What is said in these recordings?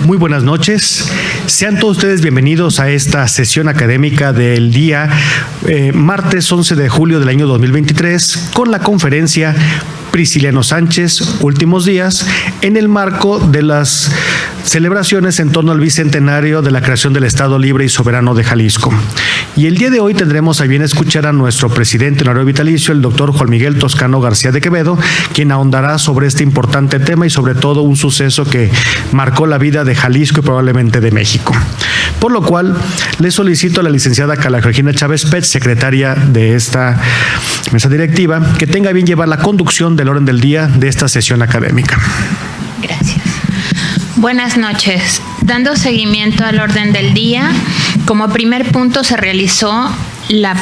Muy buenas noches. Sean todos ustedes bienvenidos a esta sesión académica del día martes 11 de julio del año 2023 con la conferencia Prisciliano Sánchez, últimos días, en el marco de las celebraciones en torno al bicentenario de la creación del Estado Libre y Soberano de Jalisco. Y el día de hoy tendremos a bien escuchar a nuestro presidente honorario vitalicio, el doctor Juan Miguel Toscano García de Quevedo, quien ahondará sobre este importante tema y sobre todo un suceso que marcó la vida de Jalisco y probablemente de México. Por lo cual, le solicito a la licenciada Carla Georgina Chávez Pech, secretaria de esta mesa directiva, que tenga bien llevar la conducción del orden del día de esta sesión académica. Gracias. Buenas noches. Dando seguimiento al orden del día, como primer punto se realizó la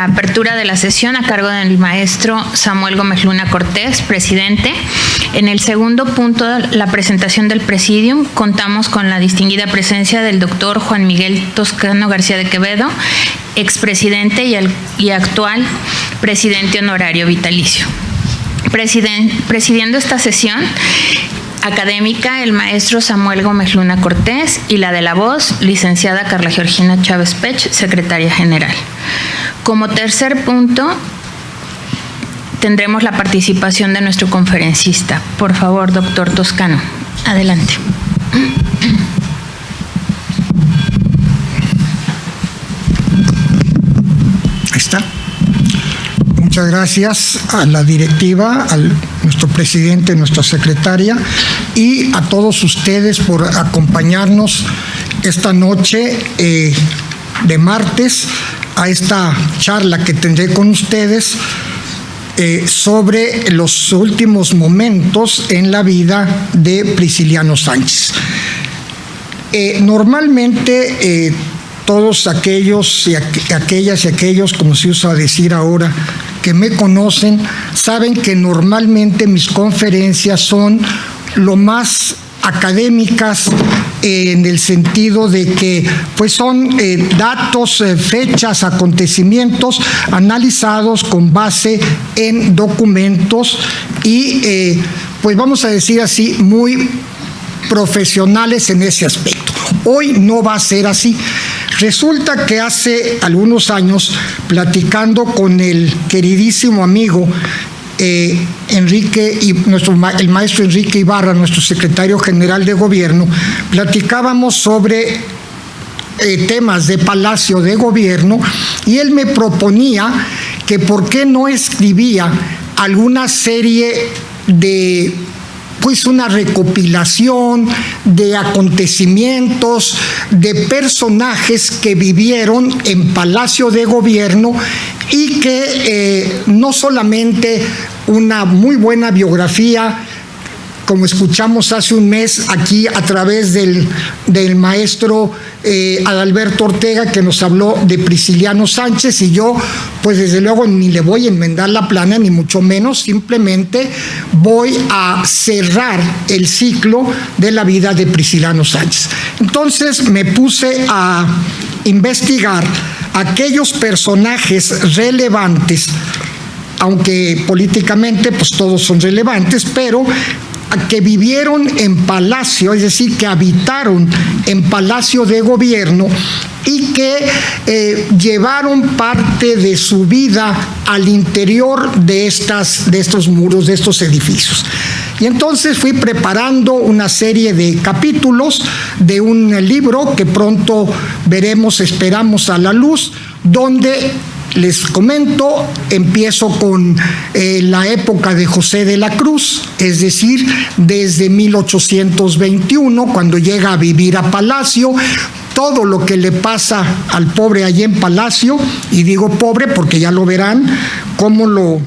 apertura de la sesión a cargo del maestro Samuel Gómez Luna Cortés, presidente. En el segundo punto, la presentación del presidium, contamos con la distinguida presencia del doctor Juan Miguel Toscano García de Quevedo, expresidente y actual presidente honorario vitalicio. Presidiendo esta sesión académica, el maestro Samuel Gómez Luna Cortés, y la de la voz, licenciada Carla Georgina Chávez Pech, secretaria general. Como tercer punto, tendremos la participación de nuestro conferencista. Por favor, doctor Toscano, adelante. Ahí está. Muchas gracias a la directiva, a nuestro presidente, nuestra secretaria y a todos ustedes por acompañarnos esta noche de martes a esta charla que tendré con ustedes sobre los últimos momentos en la vida de Prisciliano Sánchez. Normalmente todos aquellos y aquellas y aquellos, como se usa decir ahora, que me conocen, saben que normalmente mis conferencias son lo más académicas en el sentido de que pues son datos, fechas, acontecimientos analizados con base en documentos y pues vamos a decir así, muy profesionales en ese aspecto. Hoy no va a ser así. Resulta que hace algunos años, platicando con el queridísimo amigo Enrique, y el maestro Enrique Ibarra, nuestro secretario general de gobierno, platicábamos sobre temas de Palacio de Gobierno y él me proponía que por qué no escribía alguna serie de pues una recopilación de acontecimientos, de personajes que vivieron en Palacio de Gobierno y que no solamente una muy buena biografía, como escuchamos hace un mes aquí a través del maestro Adalberto Ortega, que nos habló de Prisciliano Sánchez, y yo pues desde luego ni le voy a enmendar la plana, ni mucho menos, simplemente voy a cerrar el ciclo de la vida de Prisciliano Sánchez. Entonces me puse a investigar aquellos personajes relevantes, aunque políticamente pues todos son relevantes, pero que vivieron en Palacio, es decir, que habitaron en Palacio de Gobierno y que llevaron parte de su vida al interior de estos muros, de estos edificios. Y entonces fui preparando una serie de capítulos de un libro que pronto veremos, esperamos, a la luz, donde les comento, empiezo con la época de José de la Cruz, es decir, desde 1821, cuando llega a vivir a Palacio, todo lo que le pasa al pobre allí en Palacio, y digo pobre porque ya lo verán, cómo lo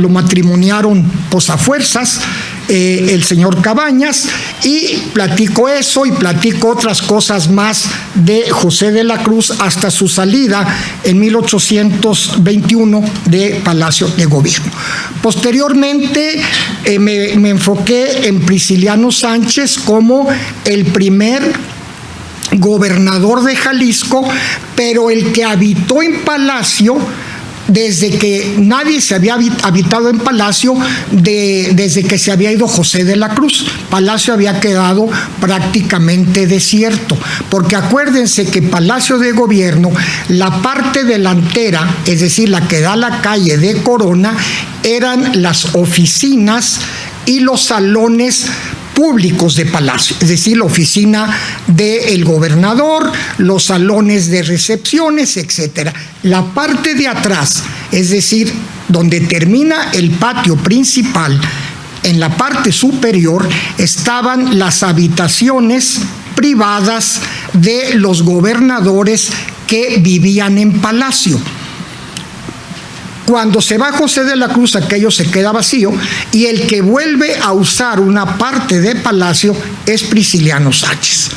matrimoniaron pues a fuerzas, el señor Cabañas, y platico eso y platico otras cosas más de José de la Cruz hasta su salida en 1821 de Palacio de Gobierno. Posteriormente me enfoqué en Prisciliano Sánchez como el primer gobernador de Jalisco, pero el que habitó en Palacio desde que nadie se había habitado en Palacio, desde que se había ido José de la Cruz. Palacio había quedado prácticamente desierto, porque acuérdense que Palacio de Gobierno, la parte delantera, es decir, la que da a la calle de Corona, eran las oficinas y los salones públicos de Palacio, es decir, la oficina del gobernador, los salones de recepciones, etcétera. La parte de atrás, es decir, donde termina el patio principal, en la parte superior estaban las habitaciones privadas de los gobernadores que vivían en Palacio. Cuando se va José de la Cruz, aquello se queda vacío, y el que vuelve a usar una parte de Palacio es Prisciliano Sánchez.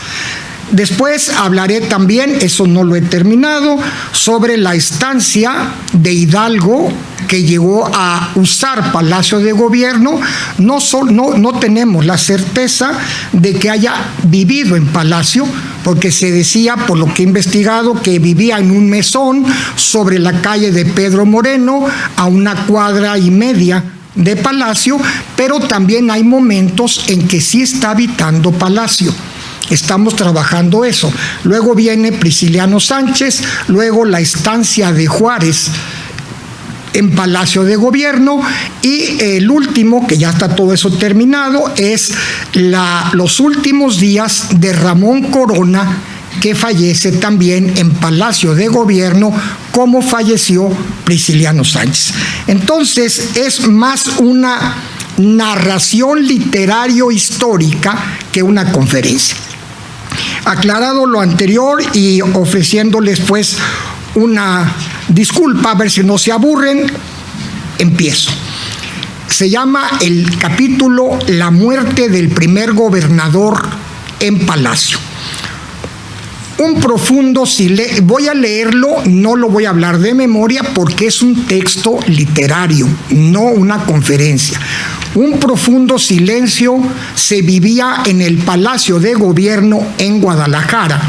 Después hablaré también, eso no lo he terminado, sobre la estancia de Hidalgo que llegó a usar Palacio de Gobierno. No tenemos la certeza de que haya vivido en Palacio, porque se decía, por lo que he investigado, que vivía en un mesón sobre la calle de Pedro Moreno, a 1,5 cuadras de Palacio, pero también hay momentos en que sí está habitando Palacio. Estamos trabajando eso. Luego viene Prisciliano Sánchez, luego la estancia de Juárez en Palacio de Gobierno, y el último, que ya está todo eso terminado, es los últimos días de Ramón Corona, que fallece también en Palacio de Gobierno, como falleció Prisciliano Sánchez. Entonces, es más una narración literario-histórica que una conferencia. Aclarado lo anterior y ofreciéndoles pues una disculpa, a ver si no se aburren, empiezo. Se llama el capítulo La muerte del primer gobernador en Palacio. Un profundo silencio, voy a leerlo, no lo voy a hablar de memoria porque es un texto literario, no una conferencia. Un profundo silencio se vivía en el Palacio de Gobierno en Guadalajara,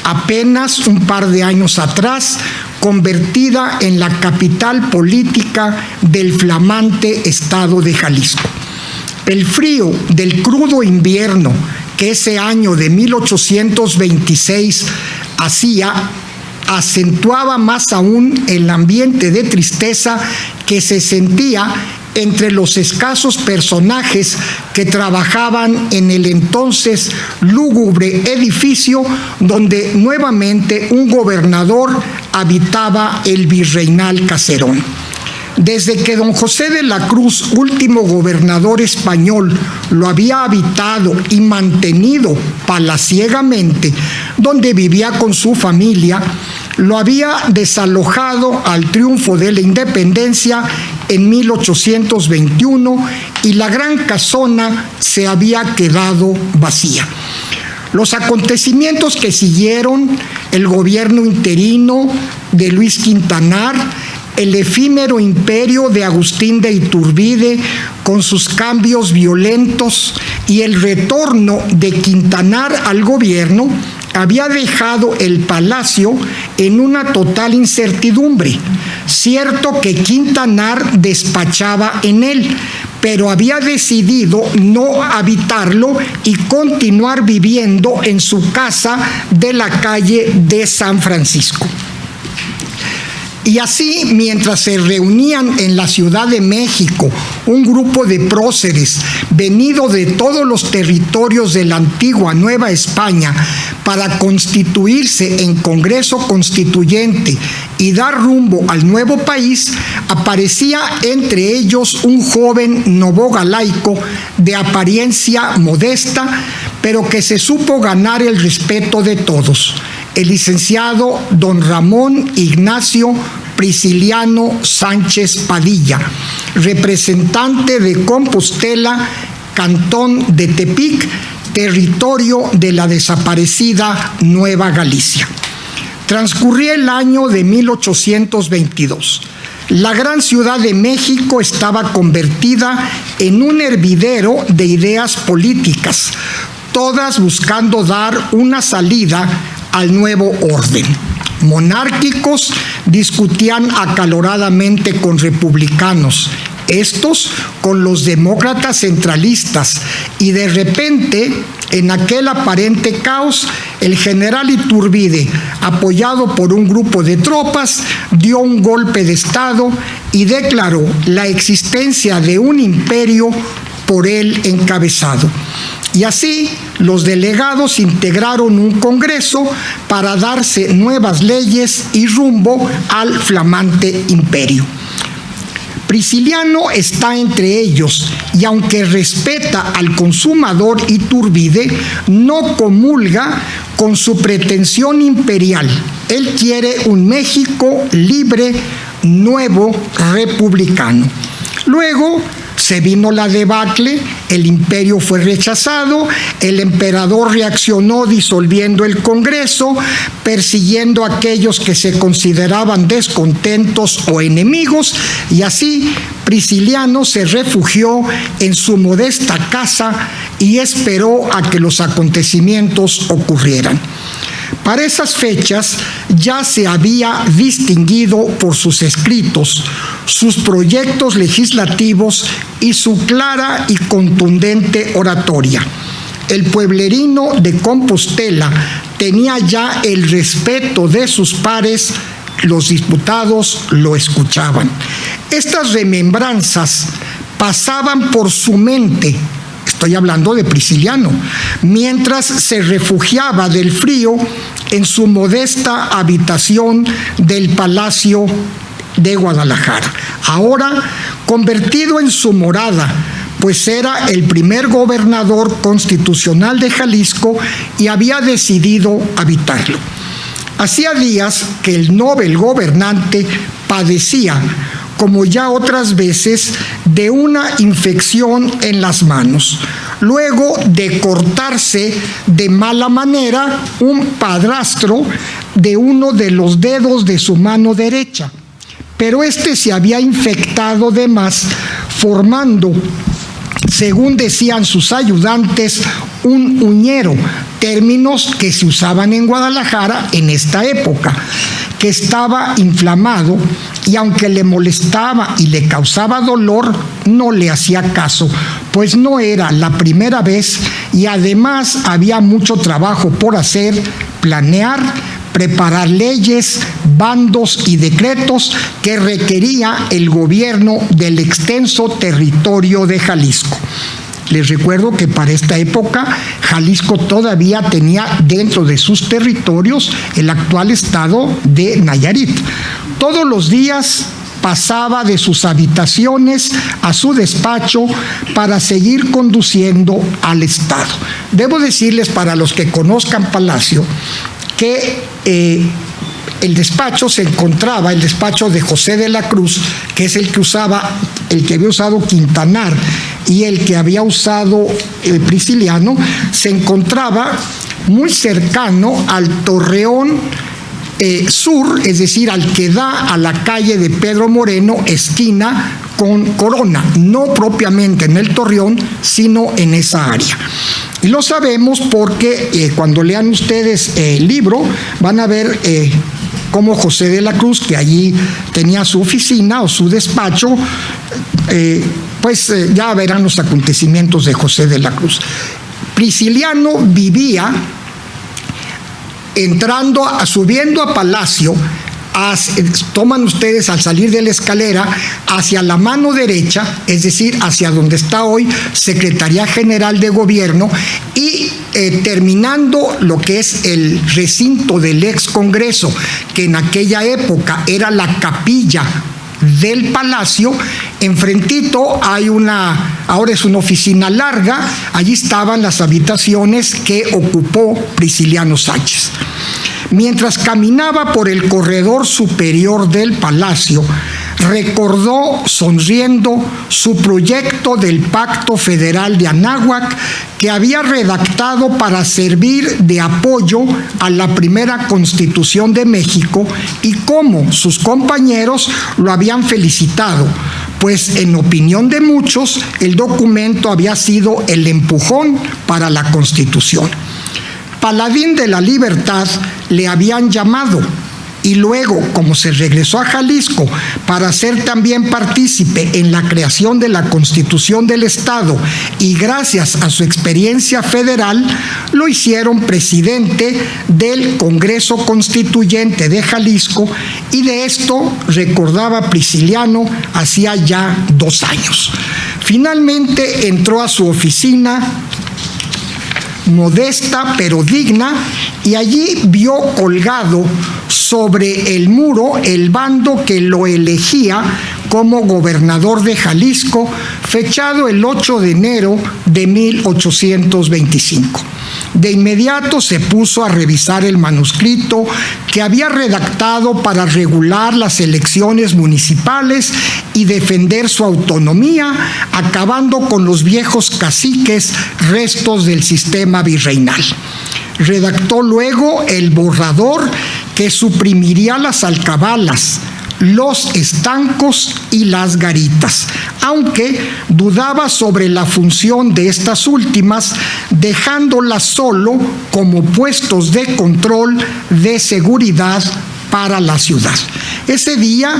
apenas un par de años atrás, convertida en la capital política del flamante estado de Jalisco. El frío del crudo invierno que ese año de 1826 hacía, acentuaba más aún el ambiente de tristeza que se sentía entre los escasos personajes que trabajaban en el entonces lúgubre edificio donde nuevamente un gobernador habitaba el virreinal caserón. Desde que don José de la Cruz, último gobernador español, lo había habitado y mantenido palaciegamente, donde vivía con su familia, lo había desalojado al triunfo de la independencia en 1821 y la gran casona se había quedado vacía. Los acontecimientos que siguieron, el gobierno interino de Luis Quintanar, el efímero imperio de Agustín de Iturbide con sus cambios violentos y el retorno de Quintanar al gobierno había dejado el palacio en una total incertidumbre. Cierto que Quintanar despachaba en él, pero había decidido no habitarlo y continuar viviendo en su casa de la calle de San Francisco. Y así, mientras se reunían en la Ciudad de México un grupo de próceres venido de todos los territorios de la antigua Nueva España para constituirse en Congreso Constituyente y dar rumbo al nuevo país, aparecía entre ellos un joven novogalaico de apariencia modesta, pero que se supo ganar el respeto de todos, el licenciado don Ramón Ignacio Prisciliano Sánchez Padilla, representante de Compostela, cantón de Tepic, territorio de la desaparecida Nueva Galicia. Transcurría el año de 1822. La gran Ciudad de México estaba convertida en un hervidero de ideas políticas, todas buscando dar una salida al nuevo orden. monárquicos discutían acaloradamente con republicanos, estos con los demócratas centralistas, y de repente, en aquel aparente caos, el general Iturbide, apoyado por un grupo de tropas, dio un golpe de Estado y declaró la existencia de un imperio por él encabezado. Y así, los delegados integraron un congreso para darse nuevas leyes y rumbo al flamante imperio. Prisciliano está entre ellos y aunque respeta al consumador Iturbide, no comulga con su pretensión imperial. Él quiere un México libre, nuevo, republicano. Luego se vino la debacle, el imperio fue rechazado, el emperador reaccionó disolviendo el Congreso, persiguiendo a aquellos que se consideraban descontentos o enemigos, y así Prisciliano se refugió en su modesta casa y esperó a que los acontecimientos ocurrieran. Para esas fechas ya se había distinguido por sus escritos, sus proyectos legislativos y su clara y contundente oratoria. El pueblerino de Compostela tenía ya el respeto de sus pares, los diputados lo escuchaban. Estas remembranzas pasaban por su mente, estoy hablando de Prisciliano, mientras se refugiaba del frío en su modesta habitación del Palacio de Guadalajara, ahora convertido en su morada, pues era el primer gobernador constitucional de Jalisco y había decidido habitarlo. Hacía días que el noble gobernante padecía, como ya otras veces, de una infección en las manos, luego de cortarse de mala manera un padrastro de uno de los dedos de su mano derecha. Pero este se había infectado de más, formando, según decían sus ayudantes, un uñero, términos que se usaban en Guadalajara en esta época, que estaba inflamado y aunque le molestaba y le causaba dolor, no le hacía caso, pues no era la primera vez y además había mucho trabajo por hacer, planear, preparar leyes, bandos y decretos que requería el gobierno del extenso territorio de Jalisco. Les recuerdo que para esta época Jalisco todavía tenía dentro de sus territorios el actual estado de Nayarit. Todos los días pasaba de sus habitaciones a su despacho para seguir conduciendo al estado. Debo decirles, para los que conozcan Palacio, que el despacho se encontraba, el despacho de José de la Cruz, que es el que había usado Quintanar y el que había usado Prisciliano, se encontraba muy cercano al Torreón Sur, es decir, al que da a la calle de Pedro Moreno, esquina con Corona, no propiamente en el Torreón, sino en esa área. Y lo sabemos porque cuando lean ustedes el libro van a ver cómo José de la Cruz, que allí tenía su oficina o su despacho, ya verán los acontecimientos de José de la Cruz. Prisciliano vivía subiendo a Palacio, toman ustedes al salir de la escalera hacia la mano derecha, es decir, hacia donde está hoy Secretaría General de Gobierno, y terminando lo que es el recinto del ex Congreso, que en aquella época era la capilla del Palacio, enfrentito hay ahora es una oficina larga, allí estaban las habitaciones que ocupó Prisciliano Sánchez. Mientras caminaba por el corredor superior del Palacio, recordó sonriendo su proyecto del Pacto Federal de Anáhuac, que había redactado para servir de apoyo a la primera Constitución de México, y cómo sus compañeros lo habían felicitado, pues en opinión de muchos el documento había sido el empujón para la Constitución. Paladín de la libertad le habían llamado, y luego, como se regresó a Jalisco para ser también partícipe en la creación de la Constitución del Estado y gracias a su experiencia federal, lo hicieron presidente del Congreso Constituyente de Jalisco, y de esto recordaba Prisciliano hacía ya 2 años. Finalmente entró a su oficina, modesta pero digna, y allí vio colgado sobre el muro el bando que lo elegía como gobernador de Jalisco, fechado el 8 de enero de 1825. De inmediato se puso a revisar el manuscrito que había redactado para regular las elecciones municipales y defender su autonomía, acabando con los viejos caciques, restos del sistema virreinal. Redactó luego el borrador que suprimiría las alcabalas, los estancos y las garitas, aunque dudaba sobre la función de estas últimas, dejándolas solo como puestos de control de seguridad para la ciudad. Ese día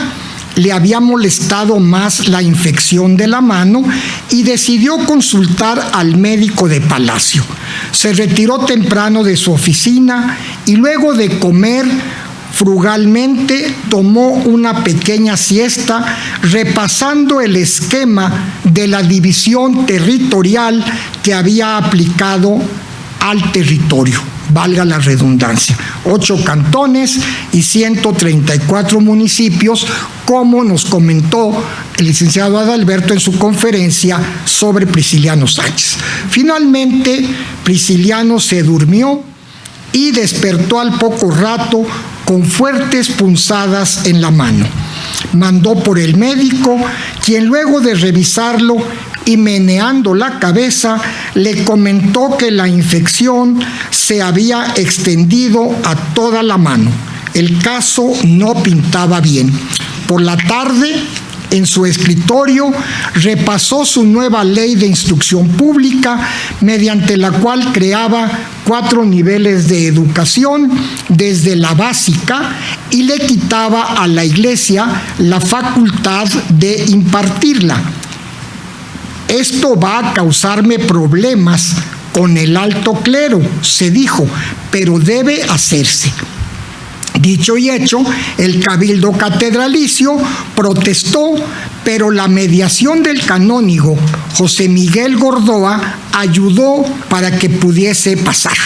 le había molestado más la infección de la mano y decidió consultar al médico de Palacio. Se retiró temprano de su oficina y luego de comer frugalmente tomó una pequeña siesta, repasando el esquema de la división territorial que había aplicado al territorio, valga la redundancia, 8 cantones y 134 municipios, como nos comentó el licenciado Adalberto en su conferencia sobre Prisciliano Sánchez. Finalmente, Prisciliano se durmió y despertó al poco rato con fuertes punzadas en la mano. Mandó por el médico, quien luego de revisarlo y meneando la cabeza, le comentó que la infección se había extendido a toda la mano. El caso no pintaba bien. Por la tarde, en su escritorio, repasó su nueva ley de instrucción pública, mediante la cual creaba 4 niveles de educación, desde la básica, y le quitaba a la Iglesia la facultad de impartirla. Esto va a causarme problemas con el alto clero, se dijo, pero debe hacerse. Dicho y hecho, el cabildo catedralicio protestó, pero la mediación del canónigo José Miguel Gordoa ayudó para que pudiese pasar.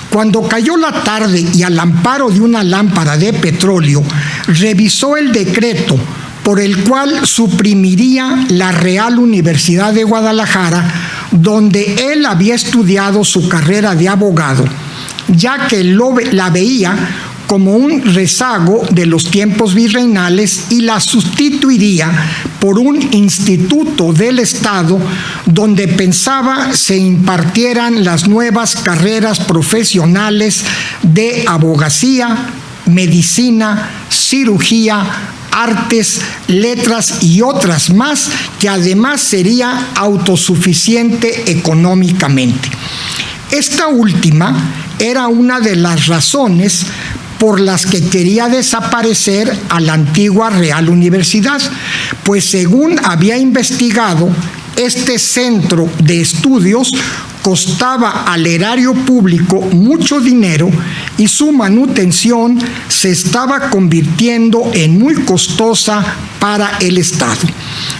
Cuando cayó la tarde y al amparo de una lámpara de petróleo, revisó el decreto por el cual suprimiría la Real Universidad de Guadalajara, donde él había estudiado su carrera de abogado, ya que la veía como un rezago de los tiempos virreinales, y la sustituiría por un instituto del Estado donde pensaba se impartieran las nuevas carreras profesionales de abogacía, medicina, cirugía, artes, letras y otras más, que además sería autosuficiente económicamente. Esta última era una de las razones por las que quería desaparecer a la antigua Real Universidad, pues según había investigado, este centro de estudios costaba al erario público mucho dinero y su manutención se estaba convirtiendo en muy costosa para el Estado.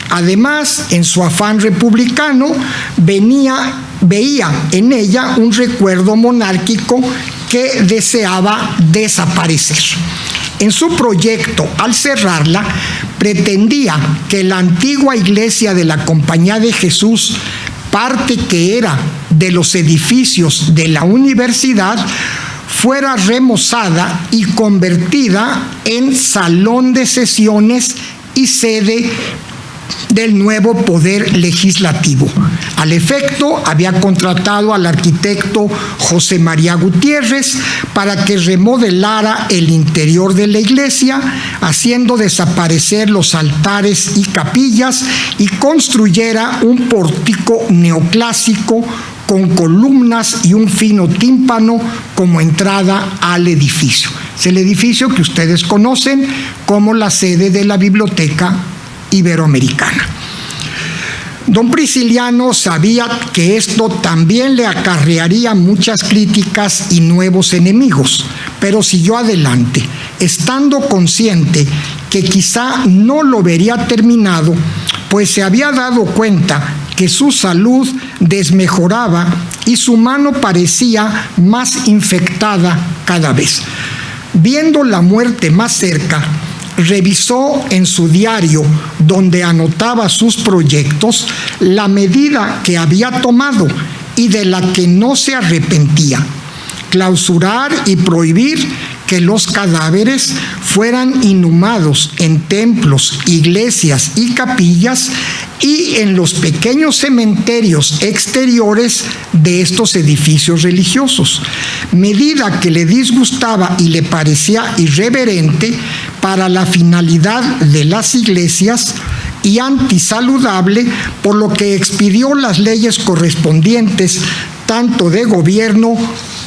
Además, en su afán republicano, veía en ella un recuerdo monárquico que deseaba desaparecer. En su proyecto, al cerrarla, pretendía que la antigua iglesia de la Compañía de Jesús, parte que era de los edificios de la universidad, fuera remozada y convertida en salón de sesiones y sede del nuevo poder legislativo. Al efecto, había contratado al arquitecto José María Gutiérrez para que remodelara el interior de la iglesia, haciendo desaparecer los altares y capillas, y construyera un pórtico neoclásico con columnas y un fino tímpano como entrada al edificio. Es el edificio que ustedes conocen como la sede de la Biblioteca Iberoamericana. Don Prisciliano sabía que esto también le acarrearía muchas críticas y nuevos enemigos, pero siguió adelante, estando consciente que quizá no lo vería terminado, pues se había dado cuenta que su salud desmejoraba y su mano parecía más infectada cada vez. Viendo la muerte más cerca, revisó en su diario, donde anotaba sus proyectos, la medida que había tomado y de la que no se arrepentía: clausurar y prohibir que los cadáveres fueran inhumados en templos, iglesias y capillas y en los pequeños cementerios exteriores de estos edificios religiosos, medida que le disgustaba y le parecía irreverente para la finalidad de las iglesias y antisaludable, por lo que expidió las leyes correspondientes tanto de gobierno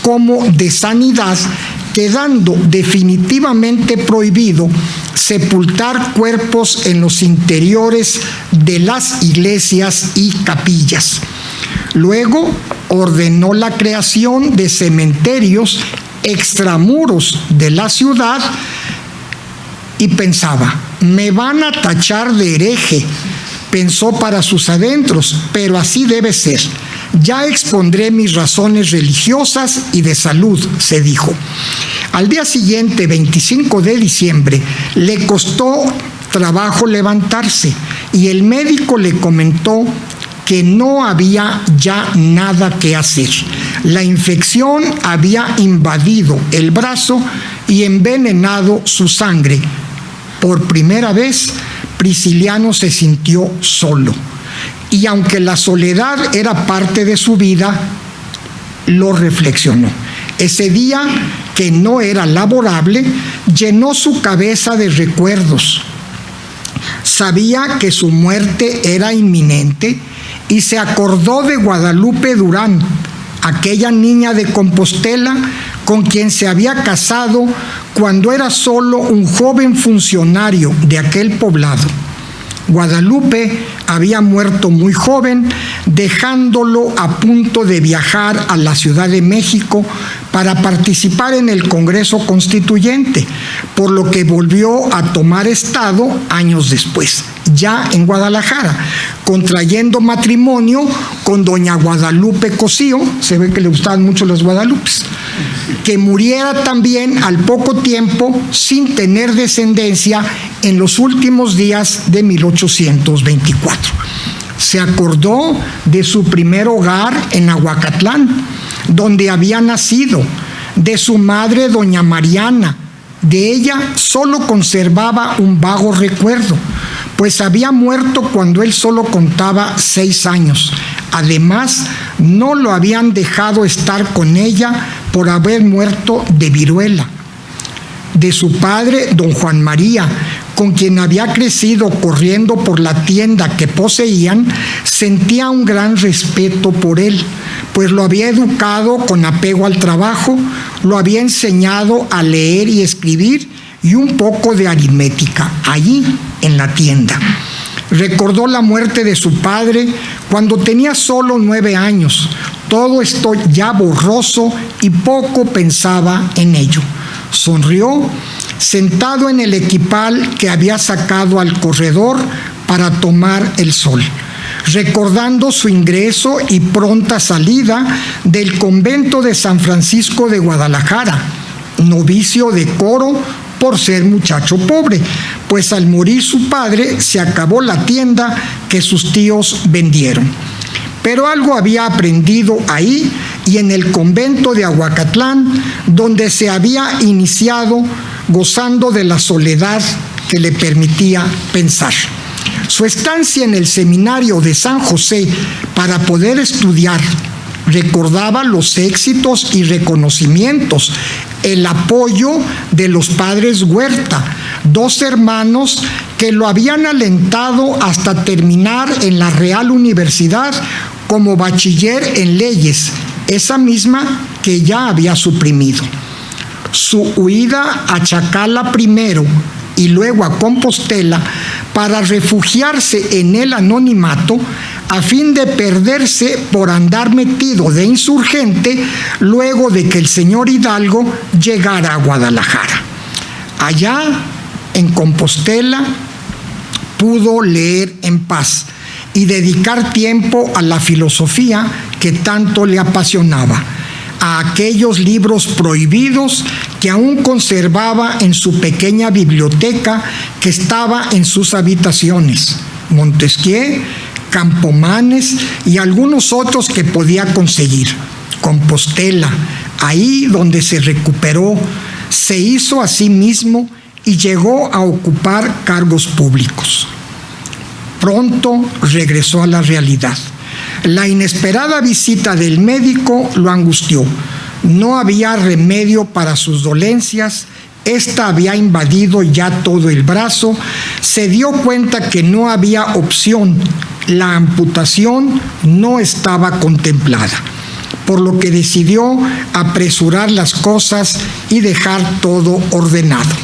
como de sanidad, quedando definitivamente prohibido sepultar cuerpos en los interiores de las iglesias y capillas. Luego ordenó la creación de cementerios extramuros de la ciudad y pensaba: me van a tachar de hereje, pensó para sus adentros, pero así debe ser. Ya expondré mis razones religiosas y de salud, se dijo. Al día siguiente, 25 de diciembre, le costó trabajo levantarse y el médico le comentó que no había ya nada que hacer. La infección había invadido el brazo y envenenado su sangre. Por primera vez, Prisciliano se sintió solo. Y aunque la soledad era parte de su vida, lo reflexionó. Ese día, que no era laborable, llenó su cabeza de recuerdos. Sabía que su muerte era inminente y se acordó de Guadalupe Durán, aquella niña de Compostela con quien se había casado cuando era solo un joven funcionario de aquel poblado. Guadalupe había muerto muy joven, dejándolo a punto de viajar a la Ciudad de México para participar en el Congreso Constituyente, por lo que volvió a tomar estado años después, ya en Guadalajara, contrayendo matrimonio con doña Guadalupe Cosío. Se ve que le gustaban mucho los Guadalupes, que muriera también al poco tiempo sin tener descendencia en los últimos días de 1824. Se acordó de su primer hogar en Aguacatlán, donde había nacido, de su madre doña Mariana. De ella solo conservaba un vago recuerdo, pues había muerto cuando él solo contaba 6 años. Además, no lo habían dejado estar con ella por haber muerto de viruela. De su padre, don Juan María, con quien había crecido corriendo por la tienda que poseían, sentía un gran respeto por él, pues lo había educado con apego al trabajo, lo había enseñado a leer y escribir y un poco de aritmética, allí en la tienda. Recordó la muerte de su padre cuando tenía solo 9 años. Todo esto ya borroso y poco pensaba en ello. Sonrió, sentado en el equipal que había sacado al corredor para tomar el sol, recordando su ingreso y pronta salida del convento de San Francisco de Guadalajara, novicio de coro por ser muchacho pobre, pues al morir su padre se acabó la tienda que sus tíos vendieron. Pero algo había aprendido ahí y en el convento de Aguacatlán, donde se había iniciado, gozando de la soledad que le permitía pensar. Su estancia en el seminario de San José para poder estudiar, recordaba los éxitos y reconocimientos, el apoyo de los padres Huerta, 2 hermanos que lo habían alentado hasta terminar en la Real Universidad como bachiller en leyes, esa misma que ya había suprimido. su huida a Chacala primero y luego a Compostela para refugiarse en el anonimato a fin de perderse por andar metido de insurgente luego de que el señor Hidalgo llegara a Guadalajara. Allá, en Compostela, pudo leer en paz y dedicar tiempo a la filosofía que tanto le apasionaba, a aquellos libros prohibidos que aún conservaba en su pequeña biblioteca que estaba en sus habitaciones, Montesquieu, Campomanes y algunos otros que podía conseguir. Compostela, ahí donde se recuperó, se hizo a sí mismo y llegó a ocupar cargos públicos. Pronto regresó a la realidad. La inesperada visita del médico lo angustió. No había remedio para sus dolencias. Esta había invadido ya todo el brazo. Se dio cuenta que no había opción. La amputación no estaba contemplada, por lo que decidió apresurar las cosas y dejar todo ordenado.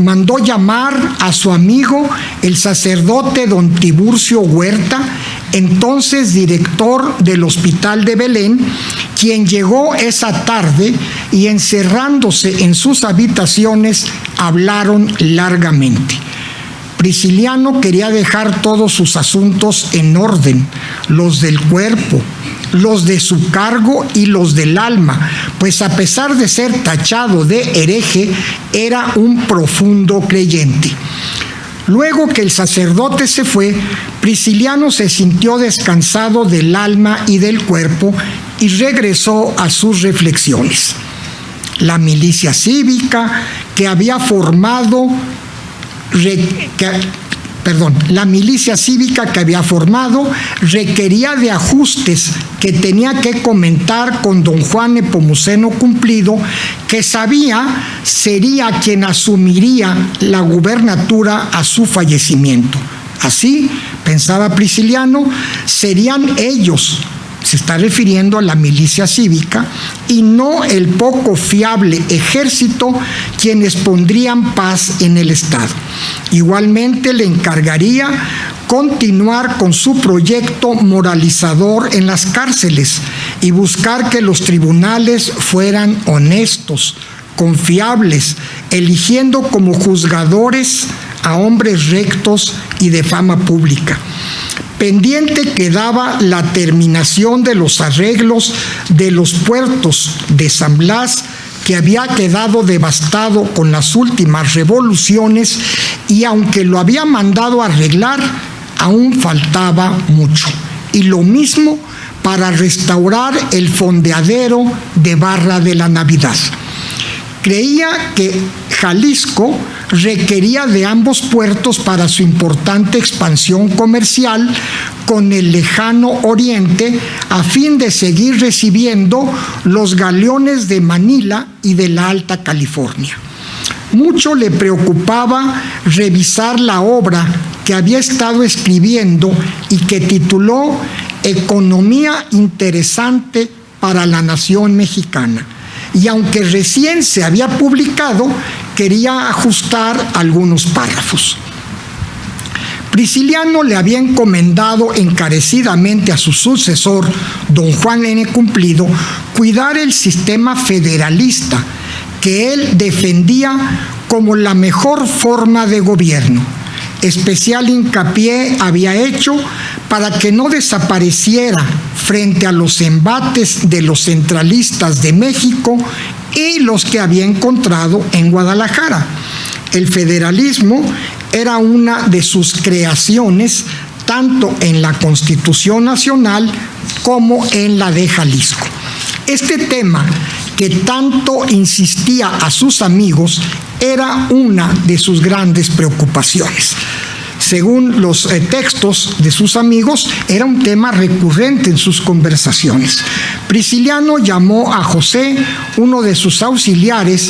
Mandó llamar a su amigo, el sacerdote don Tiburcio Huerta, entonces director del Hospital de Belén, quien llegó esa tarde y encerrándose en sus habitaciones hablaron largamente. Prisciliano quería dejar todos sus asuntos en orden, los del cuerpo, los de su cargo y los del alma, pues a pesar de ser tachado de hereje, era un profundo creyente. Luego que el sacerdote se fue, Prisciliano se sintió descansado del alma y del cuerpo y regresó a sus reflexiones. La milicia cívica que había formado requería de ajustes que tenía que comentar con don Juan Nepomuceno Cumplido, que sabía sería quien asumiría la gubernatura a su fallecimiento. Así, pensaba Prisciliano, serían ellos, se está refiriendo a la milicia cívica, y no el poco fiable ejército quienes pondrían paz en el Estado. Igualmente le encargaría continuar con su proyecto moralizador en las cárceles y buscar que los tribunales fueran honestos, confiables, eligiendo como juzgadores a hombres rectos y de fama pública. Pendiente quedaba la terminación de los arreglos de los puertos de San Blas, que había quedado devastado con las últimas revoluciones, y aunque lo había mandado arreglar, aún faltaba mucho. Y lo mismo para restaurar el fondeadero de Barra de la Navidad. Creía que Jalisco requería de ambos puertos para su importante expansión comercial con el lejano oriente, a fin de seguir recibiendo los galeones de Manila y de la Alta California. Mucho le preocupaba revisar la obra que había estado escribiendo y que tituló Economía interesante para la nación mexicana. Y aunque recién se había publicado, quería ajustar algunos párrafos. Prisciliano le había encomendado encarecidamente a su sucesor, don Juan N. Cumplido, cuidar el sistema federalista que él defendía como la mejor forma de gobierno. Especial hincapié había hecho para que no desapareciera frente a los embates de los centralistas de México y los que había encontrado en Guadalajara. El federalismo era una de sus creaciones, tanto en la Constitución Nacional como en la de Jalisco. Este tema, que tanto insistía a sus amigos, era una de sus grandes preocupaciones. Según los textos de sus amigos, era un tema recurrente en sus conversaciones. Prisciliano llamó a José, uno de sus auxiliares,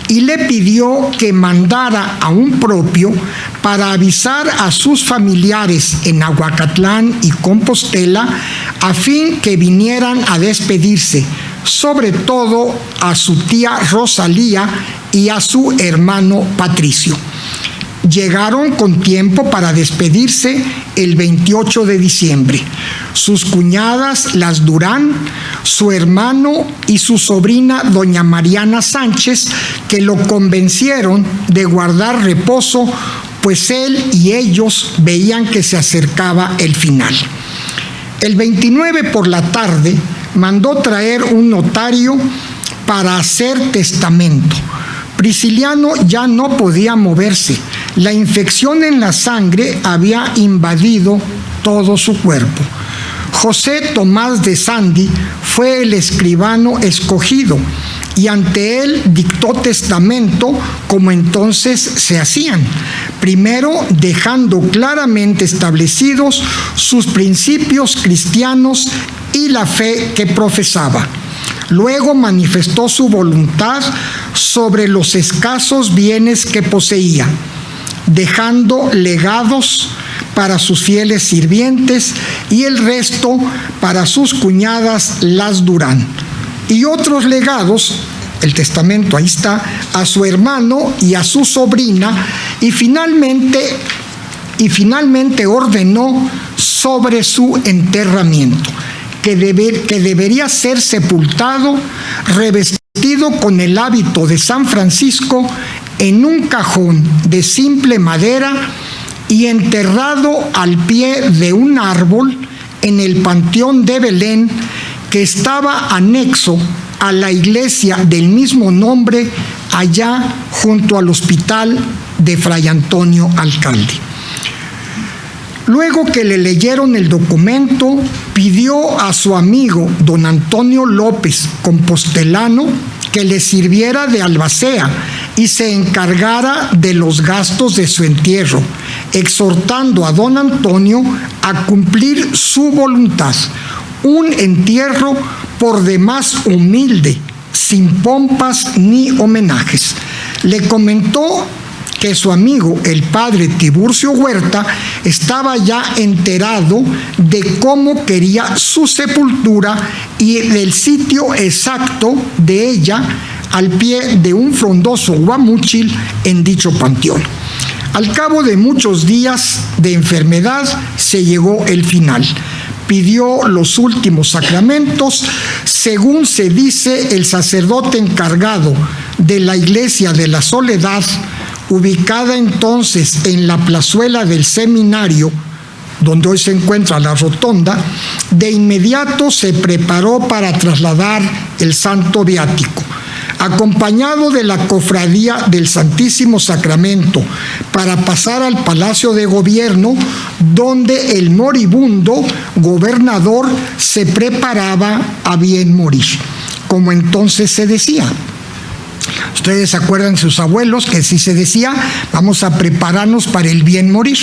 y le pidió que mandara a un propio para avisar a sus familiares en Aguacatlán y Compostela, a fin que vinieran a despedirse, sobre todo a su tía Rosalía y a su hermano Patricio. Llegaron con tiempo para despedirse el 28 de diciembre. Sus cuñadas, las Durán, su hermano y su sobrina, doña Mariana Sánchez, que lo convencieron de guardar reposo, pues él y ellos veían que se acercaba el final. El 29 por la tarde mandó traer un notario para hacer testamento. Prisciliano ya no podía moverse. La infección en la sangre había invadido todo su cuerpo. José Tomás de Sandy fue el escribano escogido y ante él dictó testamento como entonces se hacían, primero dejando claramente establecidos sus principios cristianos y la fe que profesaba. Luego manifestó su voluntad sobre los escasos bienes que poseía, dejando legados para sus fieles sirvientes y el resto para sus cuñadas, las Durán. Y otros legados, el testamento ahí está, a su hermano y a su sobrina, y finalmente ordenó sobre su enterramiento, que debería ser sepultado, revestido con el hábito de San Francisco, en un cajón de simple madera y enterrado al pie de un árbol en el Panteón de Belén, que estaba anexo a la iglesia del mismo nombre, allá junto al hospital de Fray Antonio Alcalde. Luego que le leyeron el documento, pidió a su amigo don Antonio López, compostelano, que le sirviera de albacea y se encargara de los gastos de su entierro, exhortando a don Antonio a cumplir su voluntad, un entierro por demás humilde, sin pompas ni homenajes. Le comentó que su amigo, el padre Tiburcio Huerta, estaba ya enterado de cómo quería su sepultura y del sitio exacto de ella, al pie de un frondoso guamúchil en dicho panteón. Al cabo de muchos días de enfermedad se llegó el final. Pidió los últimos sacramentos. Según se dice, el sacerdote encargado de la Iglesia de la Soledad, ubicada entonces en la plazuela del seminario, donde hoy se encuentra la rotonda, de inmediato se preparó para trasladar el santo viático. Acompañado de la cofradía del Santísimo Sacramento, para pasar al Palacio de Gobierno, donde el moribundo gobernador se preparaba a bien morir, como entonces se decía. Ustedes se acuerdan de sus abuelos que sí se decía, vamos a prepararnos para el bien morir.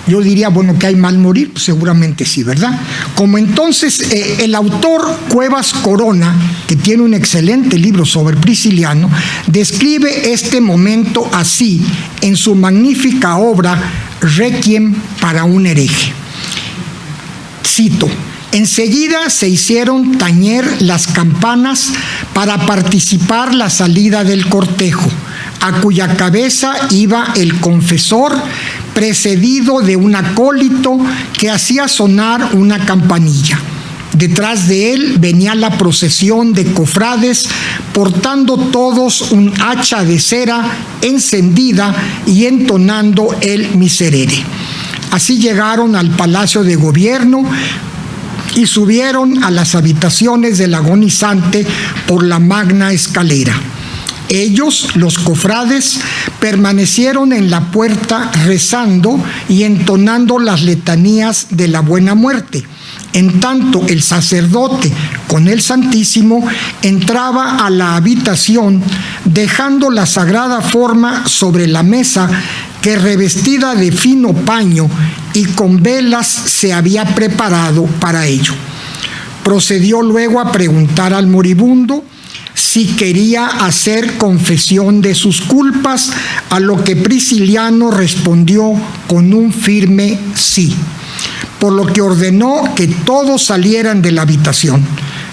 Yo diría, bueno, que hay mal morir, pues seguramente sí, ¿verdad? Como entonces el autor Cuevas Corona, que tiene un excelente libro sobre Prisciliano, describe este momento así en su magnífica obra Requiem para un hereje. Cito: enseguida se hicieron tañer las campanas para participar la salida del cortejo, a cuya cabeza iba el confesor, precedido de un acólito que hacía sonar una campanilla. Detrás de él venía la procesión de cofrades, portando todos un hacha de cera encendida y entonando el miserere. Así llegaron al Palacio de Gobierno y subieron a las habitaciones del agonizante por la magna escalera. Ellos, los cofrades, permanecieron en la puerta rezando y entonando las letanías de la buena muerte. En tanto, el sacerdote, con el Santísimo, entraba a la habitación, dejando la sagrada forma sobre la mesa que, revestida de fino paño y con velas, se había preparado para ello. Procedió luego a preguntar al moribundo si quería hacer confesión de sus culpas, a lo que Prisciliano respondió con un firme sí, por lo que ordenó que todos salieran de la habitación.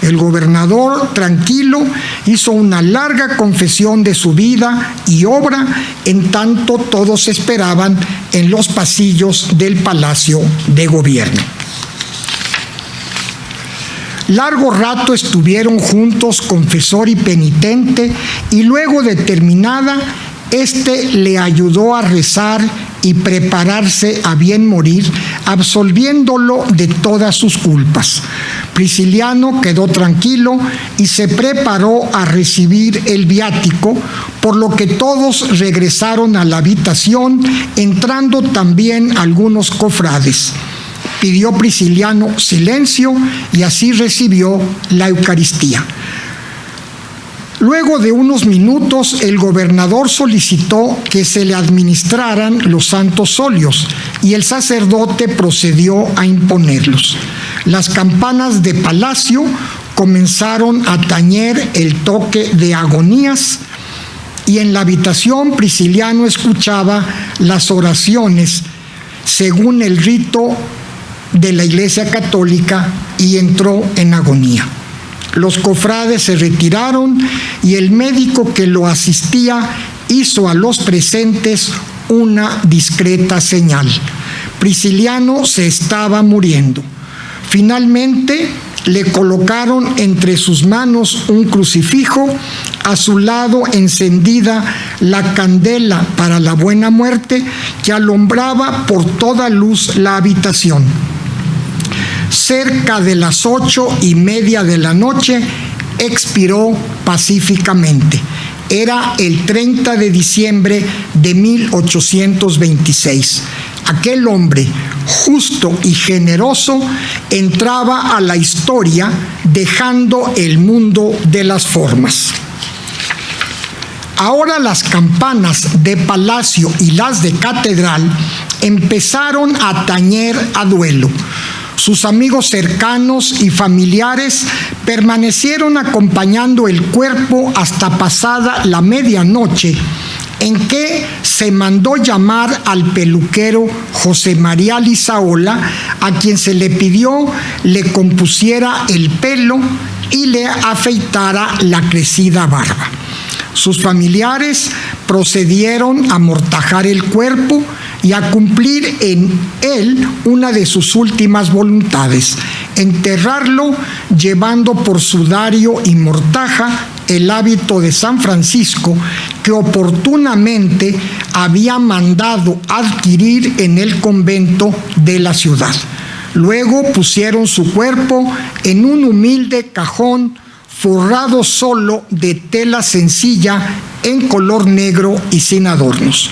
El gobernador, tranquilo, hizo una larga confesión de su vida y obra, en tanto todos esperaban en los pasillos del Palacio de Gobierno. Largo rato estuvieron juntos confesor y penitente, y luego de terminada, le ayudó a rezar y prepararse a bien morir, absolviéndolo de todas sus culpas. Prisciliano quedó tranquilo y se preparó a recibir el viático, por lo que todos regresaron a la habitación, entrando también algunos cofrades. Pidió Prisciliano silencio y así recibió la Eucaristía. Luego de unos minutos, el gobernador solicitó que se le administraran los santos óleos y el sacerdote procedió a imponerlos. Las campanas de palacio comenzaron a tañer el toque de agonías, y en la habitación Prisciliano escuchaba las oraciones según el rito de la Iglesia Católica y entró en agonía. Los cofrades se retiraron y el médico que lo asistía hizo a los presentes una discreta señal. Prisciliano se estaba muriendo. Finalmente le colocaron entre sus manos un crucifijo, a su lado encendida la candela para la buena muerte que alumbraba por toda luz la habitación. Cerca de las 8:30 de la noche expiró pacíficamente. Era el 30 de diciembre de 1826. Aquel hombre justo y generoso entraba a la historia dejando el mundo de las formas. Ahora las campanas de palacio y las de catedral empezaron a tañer a duelo. Sus amigos cercanos y familiares permanecieron acompañando el cuerpo hasta pasada la medianoche, en que se mandó llamar al peluquero José María Lizaola, a quien se le pidió le compusiera el pelo y le afeitara la crecida barba. Sus familiares procedieron a amortajar el cuerpo y a cumplir en él una de sus últimas voluntades: enterrarlo llevando por sudario y mortaja el hábito de San Francisco que oportunamente había mandado adquirir en el convento de la ciudad. Luego pusieron su cuerpo en un humilde cajón forrado solo de tela sencilla en color negro y sin adornos.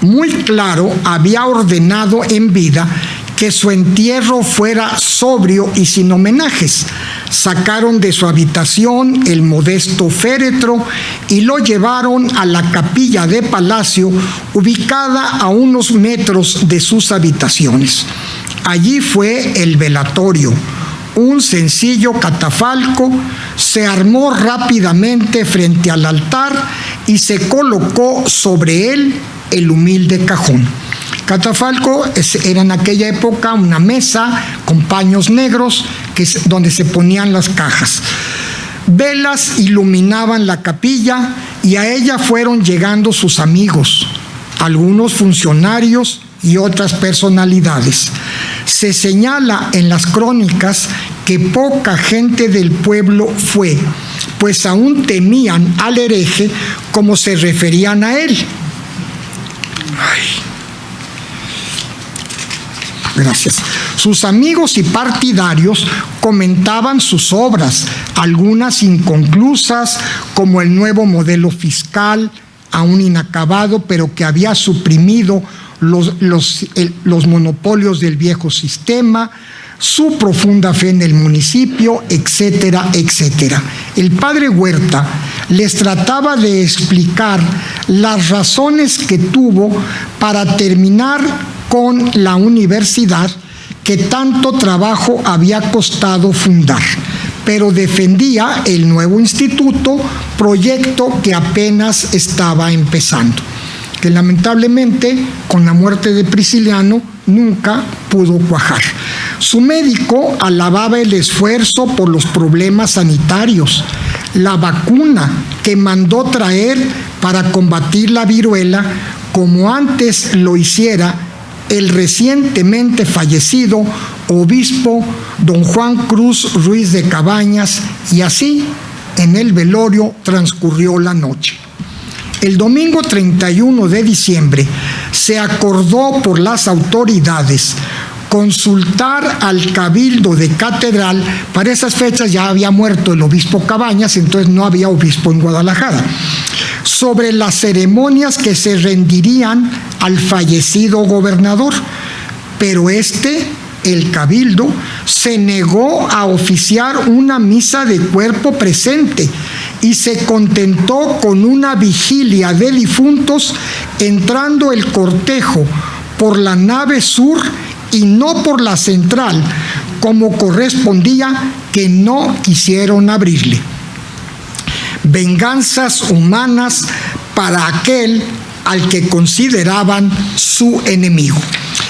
Muy claro había ordenado en vida que su entierro fuera sobrio y sin homenajes. Sacaron de su habitación el modesto féretro y lo llevaron a la capilla de palacio, ubicada a unos metros de sus habitaciones. Allí fue el velatorio. Un sencillo catafalco se armó rápidamente frente al altar y se colocó sobre él el humilde cajón. Catafalco era en aquella época una mesa con paños negros donde se ponían las cajas. Velas iluminaban la capilla y a ella fueron llegando sus amigos, algunos funcionarios y otras personalidades. Se señala en las crónicas que poca gente del pueblo fue, pues aún temían al hereje como se referían a él. Gracias. Sus amigos y partidarios comentaban sus obras, algunas inconclusas, como el nuevo modelo fiscal, aún inacabado, pero que había suprimido los monopolios del viejo sistema, su profunda fe en el municipio, etcétera, etcétera. El padre Huerta les trataba de explicar las razones que tuvo para terminar con la universidad que tanto trabajo había costado fundar, pero defendía el nuevo instituto, proyecto que apenas estaba empezando, que lamentablemente con la muerte de Prisciliano nunca pudo cuajar. Su médico alababa el esfuerzo por los problemas sanitarios, la vacuna que mandó traer para combatir la viruela, como antes lo hiciera el recientemente fallecido obispo don Juan Cruz Ruiz de Cabañas, y así en el velorio transcurrió la noche. El domingo 31 de diciembre se acordó por las autoridades consultar al cabildo de catedral. Para esas fechas ya había muerto el obispo Cabañas, entonces no había obispo en Guadalajara, sobre las ceremonias que se rendirían al fallecido gobernador. Pero el cabildo, se negó a oficiar una misa de cuerpo presente y se contentó con una vigilia de difuntos, entrando el cortejo por la nave sur y no por la central, como correspondía, que no quisieron abrirle. Venganzas humanas para aquel al que consideraban su enemigo.